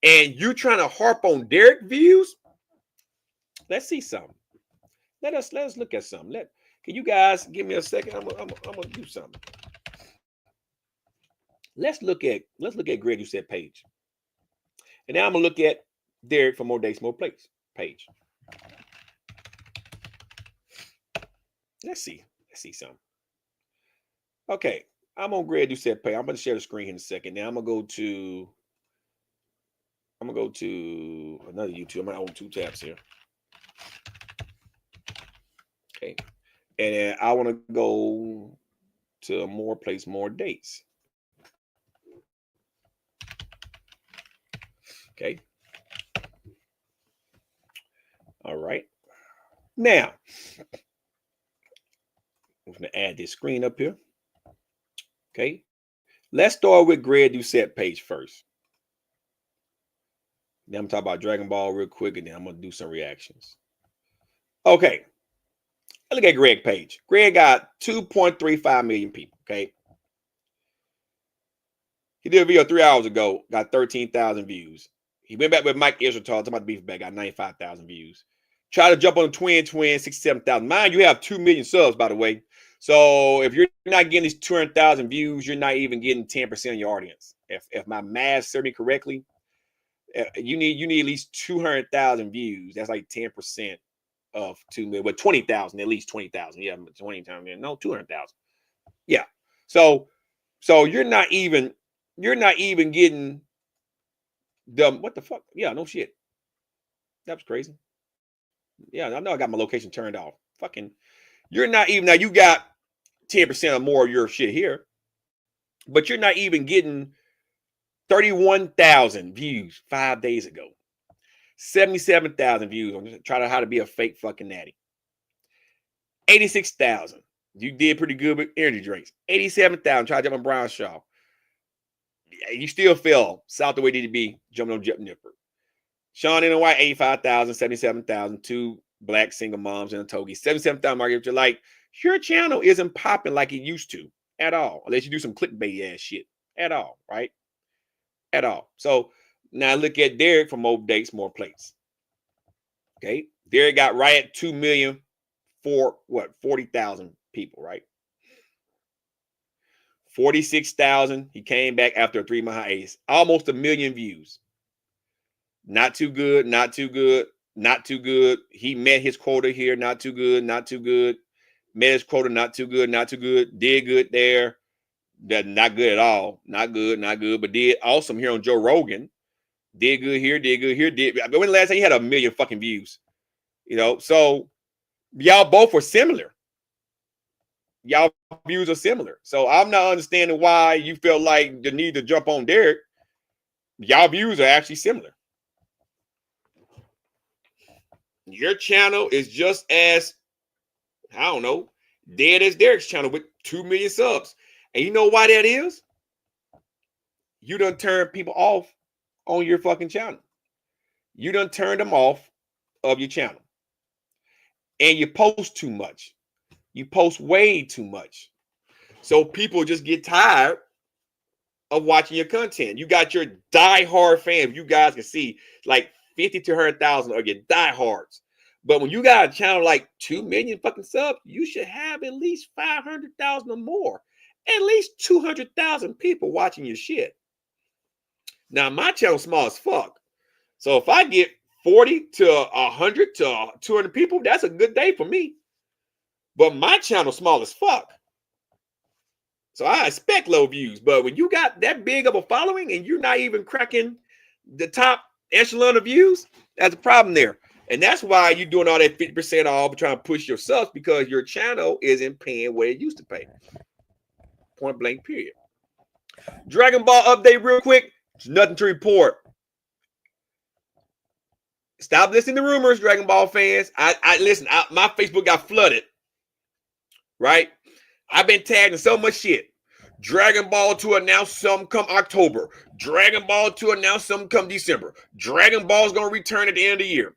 S1: And you trying to harp on Derek views? Let's see something. Let us look at something. Can you guys give me a second? I'm gonna do something. Let's look at Greg Doucette page. And now I'm gonna look at Derek for More Dates, More Plays page. Let's see something. Okay, I'm on Greg Doucette page. I'm gonna share the screen in a second. Now I'm gonna go to another YouTube. I'm gonna own two tabs here. Okay. And I want to go to More Plays, More Dates. Okay. All right. Now, I'm going to add this screen up here. Okay. Let's start with Greg Doucette page first. Then I'm going to talk about Dragon Ball real quick, and then I'm going to do some reactions. Okay. Look at Greg page. Greg got 2.35 million people. Okay. He did a video 3 hours ago, got 13,000 views. He went back with Mike Israel talking about the beef back, got 95,000 views. Try to jump on Twin, 67,000. Mind you have 2 million subs, by the way. So if you're not getting these 200,000 views, you're not even getting 10% of your audience. If my math serves me correctly, you need at least 200,000 views. That's like 10% of 2 million. But 20,000, at least 20,000. Yeah, 20,000. No, 200,000. Yeah. So you're not even getting them. What the fuck? Yeah, no shit. That was crazy. Yeah, I know I got my location turned off. Fucking, you're not even, now you got 10% or more of your shit here, but you're not even getting 31,000 views 5 days ago. 77,000 views on try to how to be a fake fucking natty. 86,000. You did pretty good with energy drinks. 87,000. Try to jump on Brown Shaw. You still fell south the way you need to be jumping on Jeff Nipper. Sean in the White, 85,000, 77,000. 2 black single moms in a togi. 77,000 market. You're like, your channel isn't popping like it used to at all, unless you do some clickbait ass shit at all, right? At all. So now look at Derek for More Dates, More Plays. Okay, Derek got right at 2 million for what? 40,000 people, right? 46,000. He came back after a 3-month hiatus. Almost 1 million views. Not too good. Not too good. Not too good. He met his quota here. Not too good. Not too good. Managed quota, not too good, not too good. Did good there. That not good at all. Not good, not good. But did awesome here on Joe Rogan. Did good here, did good here. Did when the last time he had 1 million fucking views? You know, so y'all both were similar. Y'all views are similar. So I'm not understanding why you felt like the need to jump on Derek. Y'all views are actually similar. Your channel is just as, I don't know, dead as Derek's channel with 2 million subs. And you know why that is? You done turned people off on your fucking channel. You done turned them off of your channel. And you post too much. You post way too much. So people just get tired of watching your content. You got your diehard fans. You guys can see like 50 to 100,000 are your diehards. But when you got a channel like 2 million fucking subs, you should have at least 500,000 or more. At least 200,000 people watching your shit. Now, my channel's small as fuck. So if I get 40 to 100 to 200 people, that's a good day for me. But my channel's small as fuck. So I expect low views. But when you got that big of a following and you're not even cracking the top echelon of views, that's a problem there. And that's why you're doing all that 50% off, trying to push your subs, because your channel isn't paying what it used to pay. Point blank, period. Dragon Ball update real quick. There's nothing to report. Stop listening to rumors, Dragon Ball fans. I listen, my Facebook got flooded. Right? I've been tagged in so much shit. Dragon Ball to announce something come October. Dragon Ball to announce something come December. Dragon Ball is going to return at the end of the year.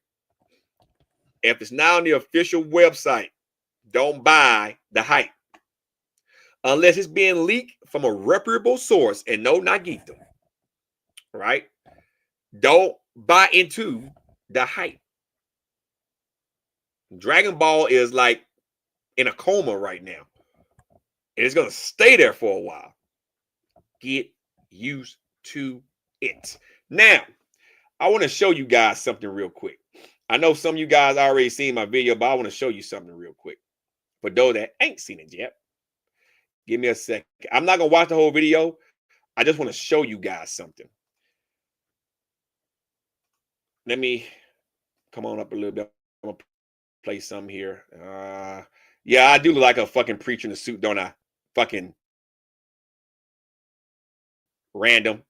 S1: If it's not on the official website, don't buy the hype. Unless it's being leaked from a reputable source, and no, not Geekdom. Right? Don't buy into the hype. Dragon Ball is like in a coma right now. And it's going to stay there for a while. Get used to it. Now, I want to show you guys something real quick. I know some of you guys already seen my video, but I want to show you something real quick. For those that ain't seen it yet, give me a second. I'm not going to watch the whole video. I just want to show you guys something. Let me come on up a little bit. I'm going to play some here. Yeah, I do look like a fucking preacher in a suit, don't I? Fucking random.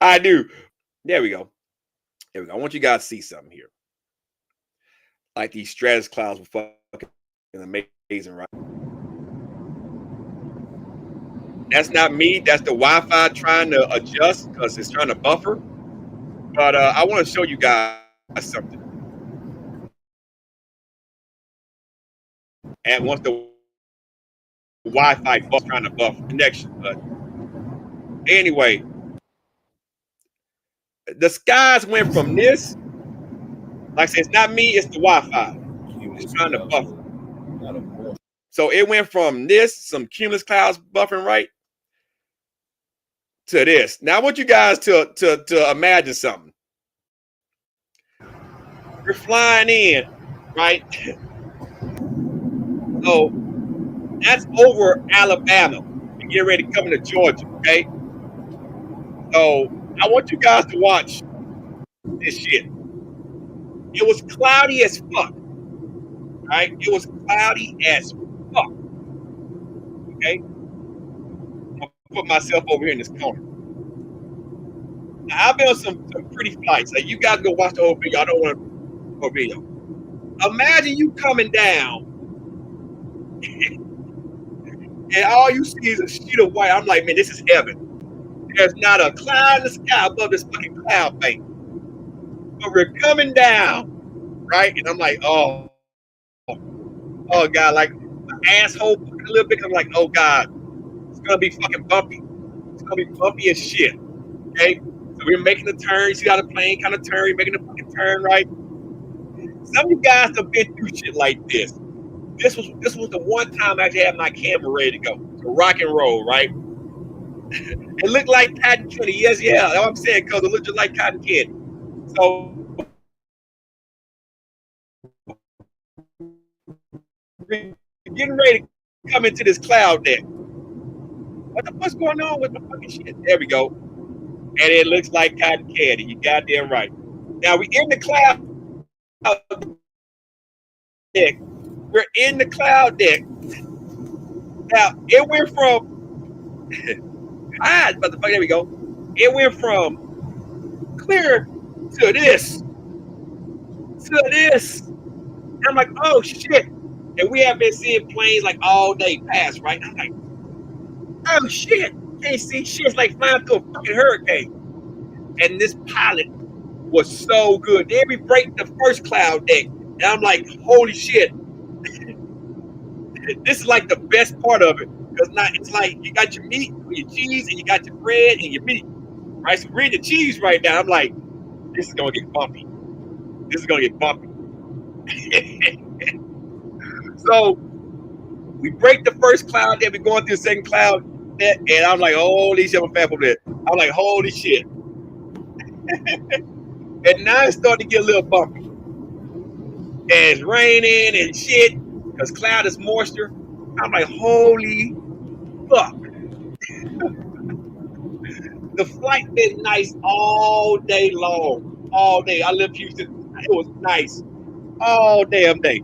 S1: I do. There we go. There we go. I want you guys to see something here. Like these stratus clouds were fucking amazing, right? That's not me. That's the Wi-Fi trying to adjust because it's trying to buffer. But I want to show you guys something. And once the Wi-Fi bus trying to buffer connection, but anyway, the skies went from this. Like I said, it's not me. It's the Wi-Fi. It's trying to buffer. So it went from this, some cumulus clouds buffering, right, to this. Now I want you guys to imagine something. We're flying in, right? So that's over Alabama. We get ready to come into Georgia, okay? So I want you guys to watch this shit. It was cloudy as fuck, right? It was cloudy as fuck, okay? I'm gonna put myself over here in this corner. Now, I've been on some pretty flights. Like, you guys go watch the whole video. I don't want to go video. Imagine you coming down and all you see is a sheet of white. I'm like, man, this is heaven. There's not a cloud in the sky above this fucking cloud bank. But we're coming down, right? And I'm like, oh God, like my asshole a little bit. I'm like, oh God, it's gonna be fucking bumpy. It's gonna be bumpy as shit. Okay, so we're making the turn. You see how the plane kind of turn? We're making the fucking turn, right? Some of you guys have been through shit like this. This was the one time I actually had my camera ready to go, to rock and roll, right? It looked like cotton candy. Yes, yeah, that's what I'm saying, because it looked just like cotton candy. So we're getting ready to come into this cloud deck. What the fuck's going on with the fucking shit? There we go. And it looks like cotton candy. You goddamn right. Now we in the cloud deck. We're in the cloud deck. Now it went from motherfucker. There we go. It went from clear to this. To this. And I'm like, oh shit. And we have been seeing planes like all day pass, right? I'm like, oh shit. Can't see shit. It's like flying through a fucking hurricane. And this pilot was so good. Then we break the first cloud deck. And I'm like, holy shit. This is like the best part of it. Because it's like you got your meat, your cheese, and you got your bread and your meat. Right? So we're eating the cheese right now. I'm like, this is gonna get bumpy. This is gonna get bumpy. So we break the first cloud, then we're going through the second cloud, and I'm like, holy shit, I'm fat over there. I'm like, holy shit. And now it's starting to get a little bumpy. And it's raining and shit, because cloud is moisture. I'm like, holy fuck. The flight been nice all day long. All day. I live Houston. It was nice. All damn day.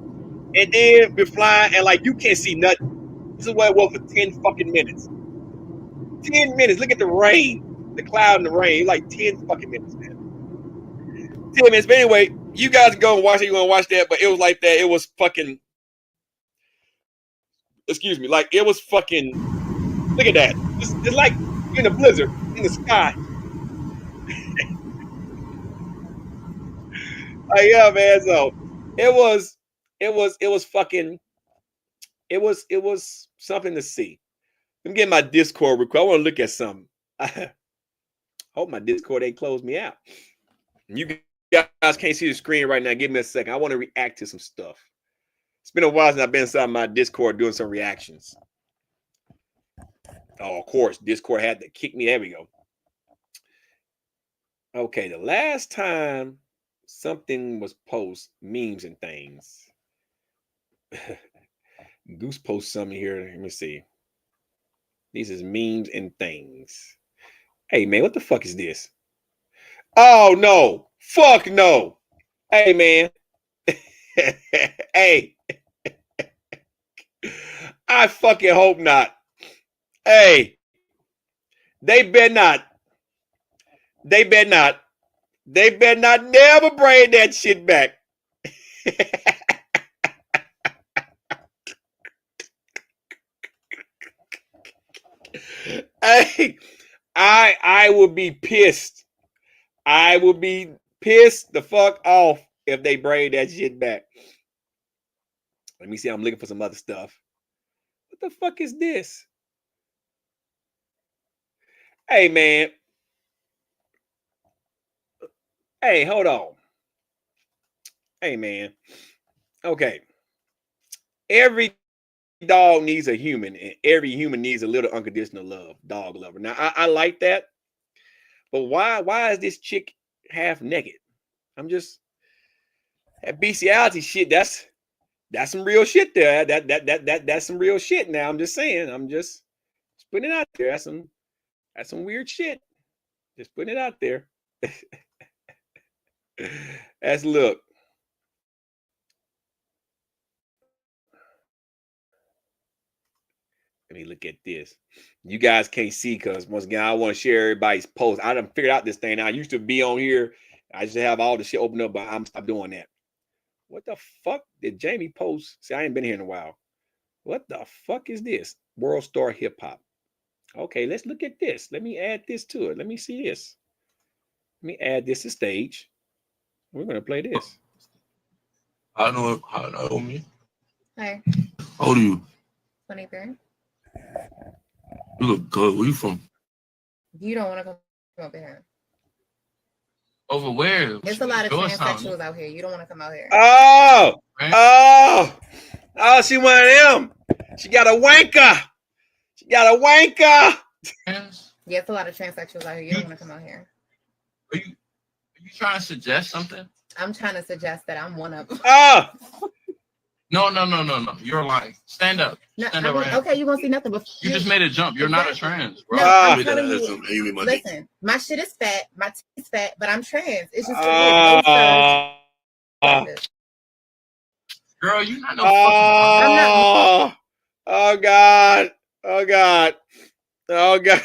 S1: And then we're flying, and like, you can't see nothing. This is what it was for 10 fucking minutes. 10 minutes. Look at the rain. The cloud and the rain. Like 10 fucking minutes, man. 10 minutes. But anyway, you guys go and watch it. You want to watch that. But it was like that. It was fucking, excuse me. Like, it was fucking, look at that. It's like in a blizzard in the sky. Like, yeah, man. So it was fucking, it was something to see. Let me get my Discord real quick. I want to look at something. I hope my Discord ain't closed me out. You guys can't see the screen right now. Give me a second. I want to react to some stuff. It's been a while since I've been inside my Discord doing some reactions. Oh, of course, Discord had to kick me. There we go. Okay, the last time something was post memes and things. Goose post something here. Let me see. These is memes and things. Hey, man, what the fuck is this? Oh, no. Fuck no. Hey, man. Hey. I fucking hope not. Hey. They better not. They better not. They better not never bring that shit back. Hey, I will be pissed. I will be pissed the fuck off if they bring that shit back. Let me see. I'm looking for some other stuff. What the fuck is this? Hey, man. Hey, hold on. Hey, man. Okay. Every dog needs a human, and every human needs a little unconditional love. Dog lover. Now, I like that. But why is this chick half naked? I'm just, that bestiality shit, that's some real shit there. That's some real shit. Now I'm just saying. I'm just putting it out there. That's some weird shit. Just putting it out there. Let's look. Let me look at this. You guys can't see because once again, I want to share everybody's post. I done figured out this thing. Now, I used to be on here. I used to have all the shit open up, but I'm stopped doing that. What the fuck did Jamie post? See, I ain't been here in a while. What the fuck is this? World Star Hip Hop. Okay, let's look at this. Let me add this to it. Let me see this. Let me add this to stage. We're gonna play this.
S2: I know me.
S3: Hi.
S2: How old are you?
S3: 23.
S2: You look good. Where you from?
S3: You don't want to come over here.
S2: Over where?
S3: There's a lot of transsexuals out here. You don't want to come out here.
S1: Oh, she one of them. She got a wanker. She got a wanker.
S3: Yeah, it's a lot of transsexuals out here. You don't want to come out here.
S2: Are you trying to suggest something?
S3: I'm trying to suggest that I'm one of them.
S2: No. You're lying. Stand up.
S3: No,
S2: Stand up right now.
S3: okay, you're gonna see nothing. But
S2: You just made a jump. You're not a trans, bro.
S3: No, I'm telling
S2: you.
S3: you. Listen, my shit is fat. My titty is fat, but I'm trans. It's just
S2: girl, you not no fucking.
S1: Oh God. Oh God. Oh God.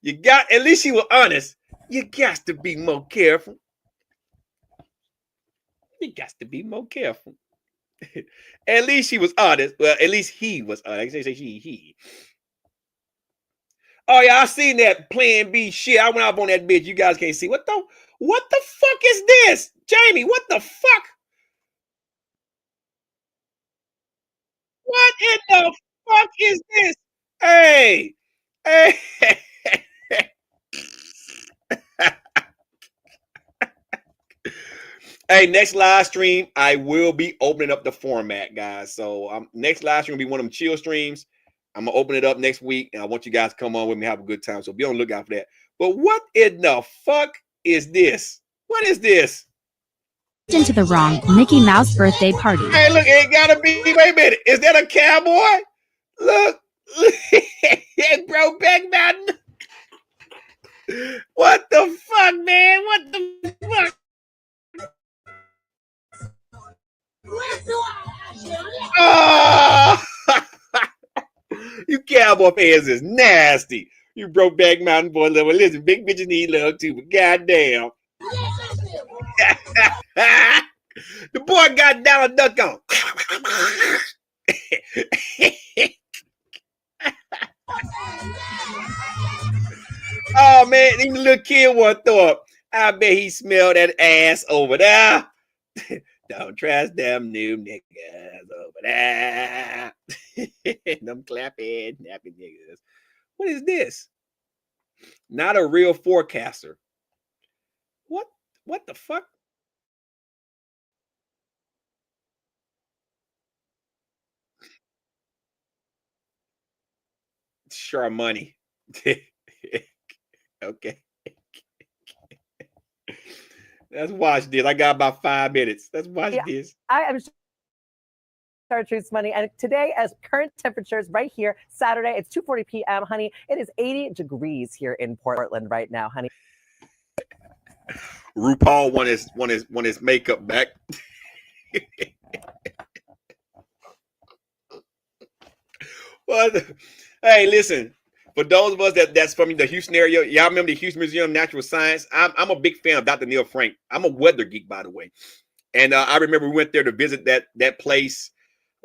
S1: You got, at least she was honest. You got to be more careful. You got to be more careful. At least she was honest. Well, at least he was honest. I say he. Oh yeah, I seen that Plan B shit. I went up on that bitch. You guys can't see. What the fuck is this? Jamie, what the fuck? What in the fuck is this? Hey. Hey, next live stream, I will be opening up the format, guys. So next live stream will be one of them chill streams. I'm going to open it up next week, and I want you guys to come on with me, have a good time. So be on the lookout for that. But what in the fuck is this? What is this?
S4: Into the wrong Mickey Mouse birthday party.
S1: Hey, look, it got to be, wait a minute. Is that a cowboy? Look. It broke back mountain. What the fuck, man? What the fuck? Oh, you cowboy fans is nasty. You broke back mountain boy level. Listen, big bitches need love too, but goddamn. The boy got down a duck on. Oh man, even the little kid want to throw up. I bet he smelled that ass over there. Don't trust them new niggas over there. Them clapping, napping niggas. What is this? Not a real forecaster. What the fuck? Sure money. Okay. Let's watch this. I got about 5 minutes. Let's watch this.
S5: I am Chartreuse Money, and today, as current temperatures right here, Saturday, it's 2:40 p.m., honey. It is 80 degrees here in Portland right now, honey.
S1: RuPaul won his makeup back. Well, hey, listen. For those of us that's from the Houston area, y'all remember the Houston Museum of Natural Science? I'm a big fan of Dr. Neil Frank. I'm a weather geek, by the way. And I remember we went there to visit that place.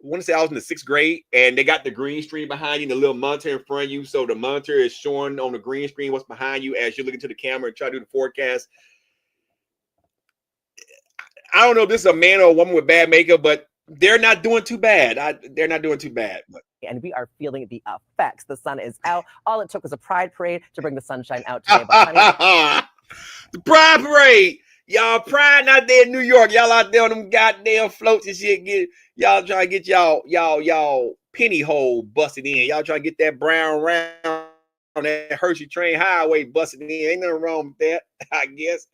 S1: I want to say I was in the 6th grade, and they got the green screen behind you and the little monitor in front of you. So the monitor is showing on the green screen what's behind you as you're looking to the camera and try to do the forecast. I don't know if this is a man or a woman with bad makeup, but they're not doing too bad. They're not doing too bad. But.
S5: And we are feeling the effects. The sun is out. All it took was a pride parade to bring the sunshine out today. But honey,
S1: the pride parade. Y'all pride out there in New York. Y'all out there on them goddamn floats and shit. Y'all trying to get y'all penny hole busted in. Y'all trying to get that brown round on that Hershey Train Highway busted in. Ain't nothing wrong with that, I guess.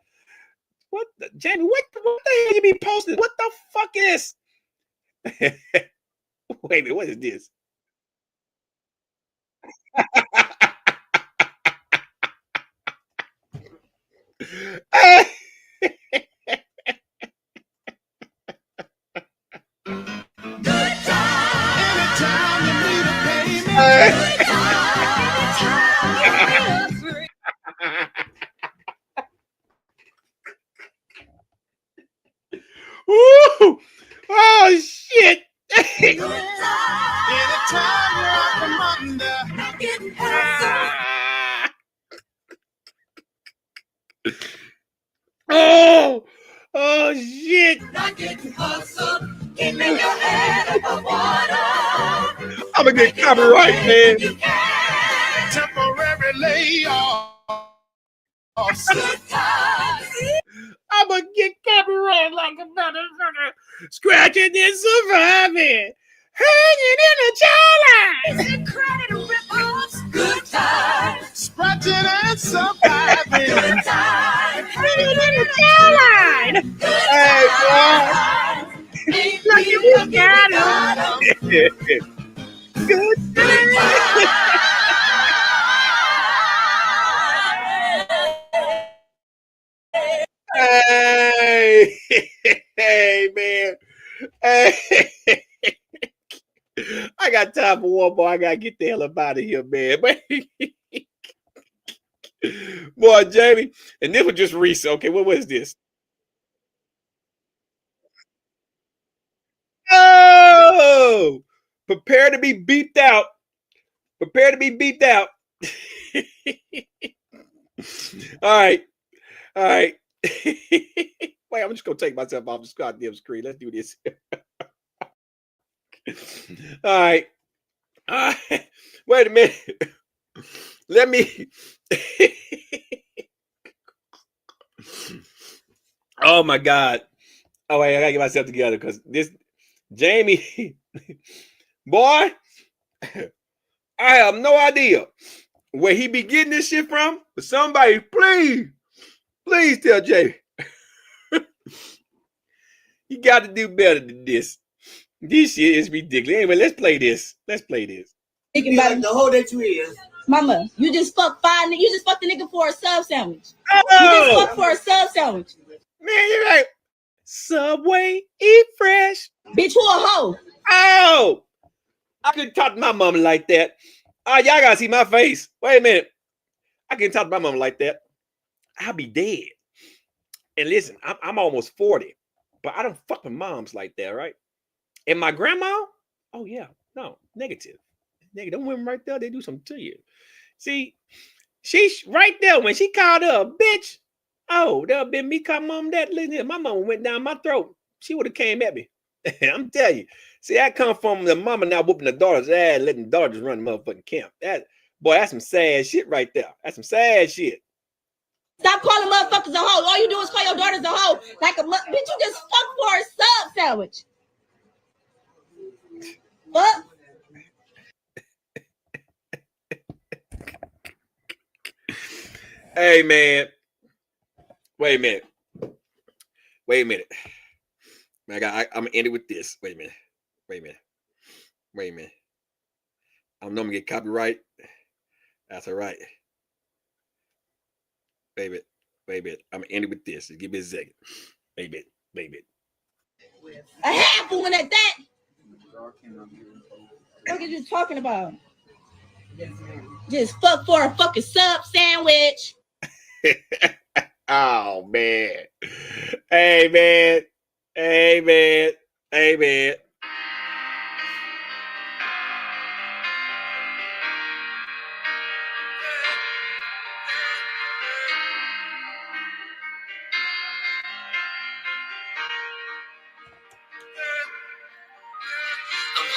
S1: What the Jamie? What the hell you be posting? What the fuck is? Wait a minute, what is this? Woo! Oh shit! Oh shit! I'm gonna get copyright, man. Temporary layoff. I'm gonna get copyright like a motherfucker. Scratching and surviving. Hanging in the line.
S6: Incredible rip-offs. Good times.
S1: Scratching and surviving.
S6: Good times.
S1: Hanging in the line.
S6: Good
S1: Hey, boy.
S6: times. Lucky we got him.
S1: Good Hey, hey, man. Hey. I got time for one more. I gotta get the hell up out of here, man. Boy, Jamie, and this was just recent. Okay, what was this? Oh, prepare to be beeped out. Prepare to be beeped out. All right. All right. Wait, I'm just gonna take myself off the goddamn screen. Let's do this. All right. All right. Wait a minute. Let me. Oh my God. Oh wait, I gotta get myself together because this Jamie, boy, I have no idea where he be getting this shit from. But somebody, please tell Jamie. You got to do better than this. This shit is ridiculous. Anyway, let's play this. Let's play this.
S7: Thinking about the hoe that you is. Mama, you just fucked the nigga for a sub sandwich.
S1: Oh!
S7: You just fucked for a sub sandwich.
S1: Man, you're right. Subway, eat fresh.
S7: Bitch, who a hoe?
S1: Oh! I couldn't talk to my mama like that. Oh, y'all gotta see my face. Wait a minute. I couldn't talk to my mama like that. I'll be dead. And listen, I'm almost 40, but I don't fuck with moms like that, right? And my grandma, oh yeah, no, negative. Them women right there, they do something to you. See, she's right there when she called her a bitch. Oh, that would been me calling mom that. Listen, my mama went down my throat. She would have came at me. I'm telling you. See, that come from the mama now whooping the daughter's ass, letting the daughters run the motherfucking camp. That's some sad shit right there. That's some sad shit.
S7: Stop calling motherfuckers a hoe. All you do is call your daughters a hoe. Like a bitch, you just fucked for a sub sandwich. What?
S1: Hey, man. Wait a minute. Man, I'm gonna end it with this. Wait a minute. I'm gonna get copyright. That's all right. Wait a minute. I'm gonna end it with this. Just give me a second. Wait a minute.
S7: A half one at that. What are you talking about? Just fuck for a fucking sub sandwich.
S1: Oh man. Hey man.
S6: I'm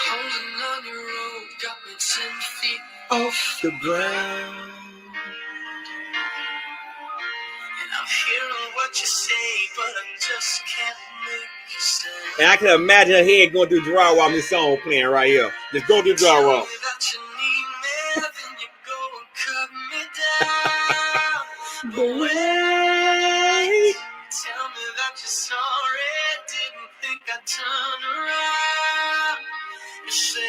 S6: holding on your rope, got me 10 feet
S1: Off the ground.
S6: and I'm hearing what you say, but I just can't make you say.
S1: And I can imagine her head going through the drywall while this song playing right here. Just go through the drywall.
S6: Tell me that you need me, then you go and cut me down. But wait, tell me that you're sorry, didn't think I'd turn around. You say,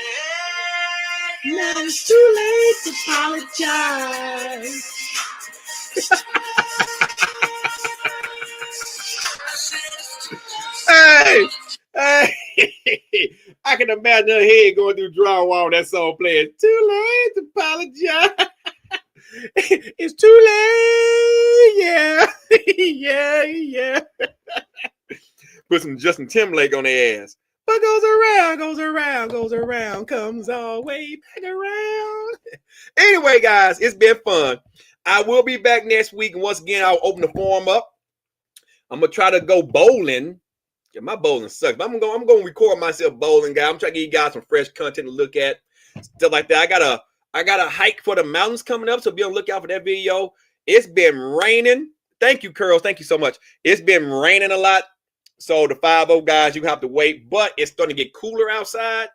S1: Now it's too late to apologize. Hey, I can imagine her head going through drywall. That song playing. Too late to apologize. It's too late. Yeah. Put some Justin Timberlake on their ass. What goes around, comes all the way back around. Anyway, guys, it's been fun. I will be back next week, and once again, I'll open the forum up. I'm gonna try to go bowling. Yeah, my bowling sucks, but I'm gonna record myself bowling, guys. I'm trying to give you guys some fresh content to look at, stuff like that. I got a hike for the mountains coming up, so be on the lookout for that video. It's been raining. Thank you, Curls. Thank you so much. It's been raining a lot, so the 5-0 guys, you have to wait. But it's starting to get cooler outside,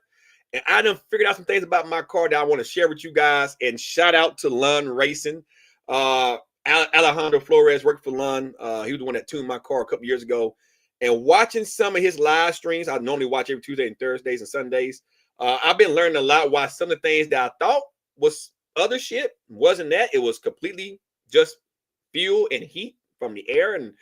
S1: and I done figured out some things about my car that I want to share with you guys. And shout out to Lund Racing. Alejandro Flores worked for Lund. He was the one that tuned my car a couple years ago. and watching some of his live streams. I normally watch every Tuesday and Thursdays and Sundays. I've been learning a lot. Why some of the things that I thought was other shit wasn't that. It was completely just fuel and heat from the air and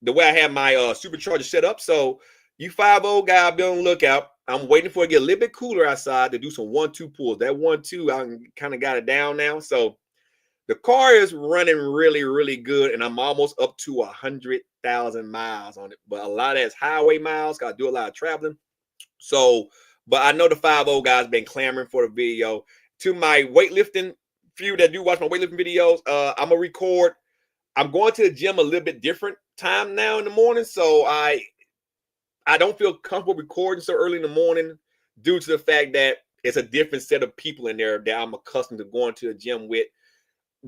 S1: the way I have my supercharger set up. So you 5-0 guy, be on the lookout. I'm waiting for it to get a little bit cooler outside to do some 1-2 pulls. That 1-2, I kind of got it down now. So the car is running really, really good, and I'm almost up to 100,000 miles on it. But a lot of that's highway miles. Got to do a lot of traveling. So, but I know the 5-0 guys been clamoring for the video. To my weightlifting few that do watch my weightlifting videos, I'm gonna record. I'm going to the gym a little bit different time now in the morning, so I don't feel comfortable recording so early in the morning due to the fact that it's a different set of people in there that I'm accustomed to going to the gym with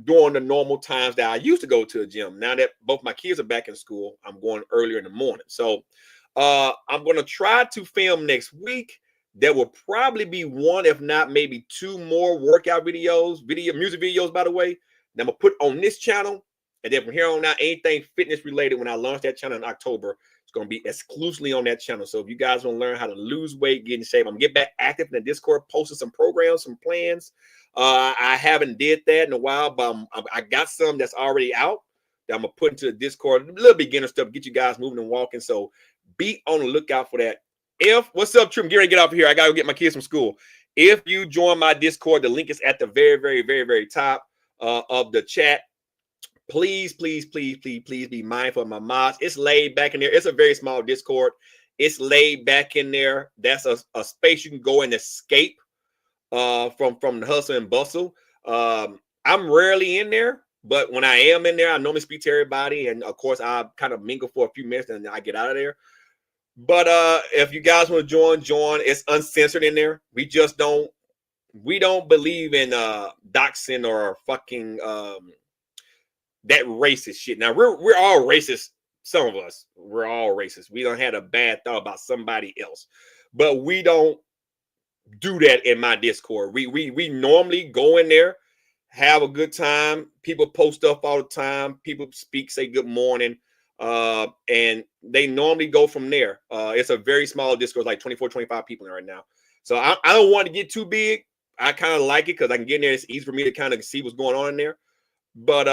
S1: during the normal times that I used to go to the gym. Now that both my kids are back in school, I'm going earlier in the morning. So I'm going to try to film next week. There will probably be one, if not maybe two more workout videos, music videos, by the way, that I'm going to put on this channel. And then from here on out, anything fitness related, when I launch that channel in October, it's going to be exclusively on that channel. So if you guys want to learn how to lose weight, get in shape, I'm going to get back active in the Discord, posting some programs, some plans. I haven't did that in a while, but I got some that's already out that I'm going to put into the Discord, a little beginner stuff, get you guys moving and walking. So be on the lookout for that. What's up, Trim? Get off of here. I got to get my kids from school. If you join my Discord, the link is at the very, very, very, very top of the chat. Please be mindful of my mods. It's laid back in there. It's a very small Discord. It's laid back in there. That's a space you can go and escape from the hustle and bustle. I'm rarely in there, but when I am in there, I normally speak to everybody. And of course, I kind of mingle for a few minutes and I get out of there. But if you guys want to join. It's uncensored in there. We don't believe in doxing or fucking that racist shit. Now we're all racist. Some of us, we're all racist. We don't have a bad thought about somebody else, but we don't do that in my Discord. We normally go in there, have a good time. People post stuff all the time. People speak, say good morning, and they normally go from there. It's a very small Discord, like 24, 25 people in right now. So I don't want to get too big. I kind of like it because I can get in there. It's easy for me to kind of see what's going on in there. But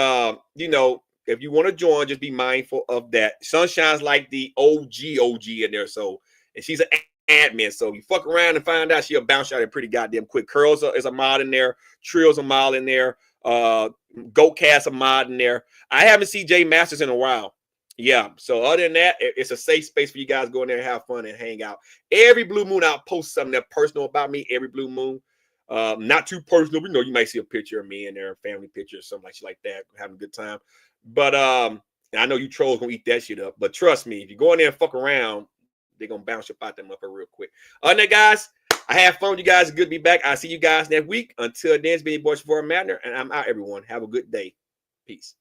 S1: if you want to join, just be mindful of that. Sunshine's like the OG in there. So, and she's an admin. So you fuck around and find out, she'll bounce out there pretty goddamn quick. Curls is a mod in there. Trill's a mod in there. GoCast a mod in there. I haven't seen Jay Masters in a while. Yeah. So other than that, it's a safe space for you guys to go in there and have fun and hang out. Every blue moon, I'll post something that's personal about me. Every blue moon. Not too personal. You might see a picture of me in there, a family picture or something like that, having a good time. But I know you trolls gonna eat that shit up. But trust me, if you go in there and fuck around, they're gonna bounce your pot them up real quick. Other than that, guys, I have fun. You guys are good to be back. I'll see you guys next week. Until then, it's been your boy Savar Matner, and I'm out, everyone. Have a good day. Peace.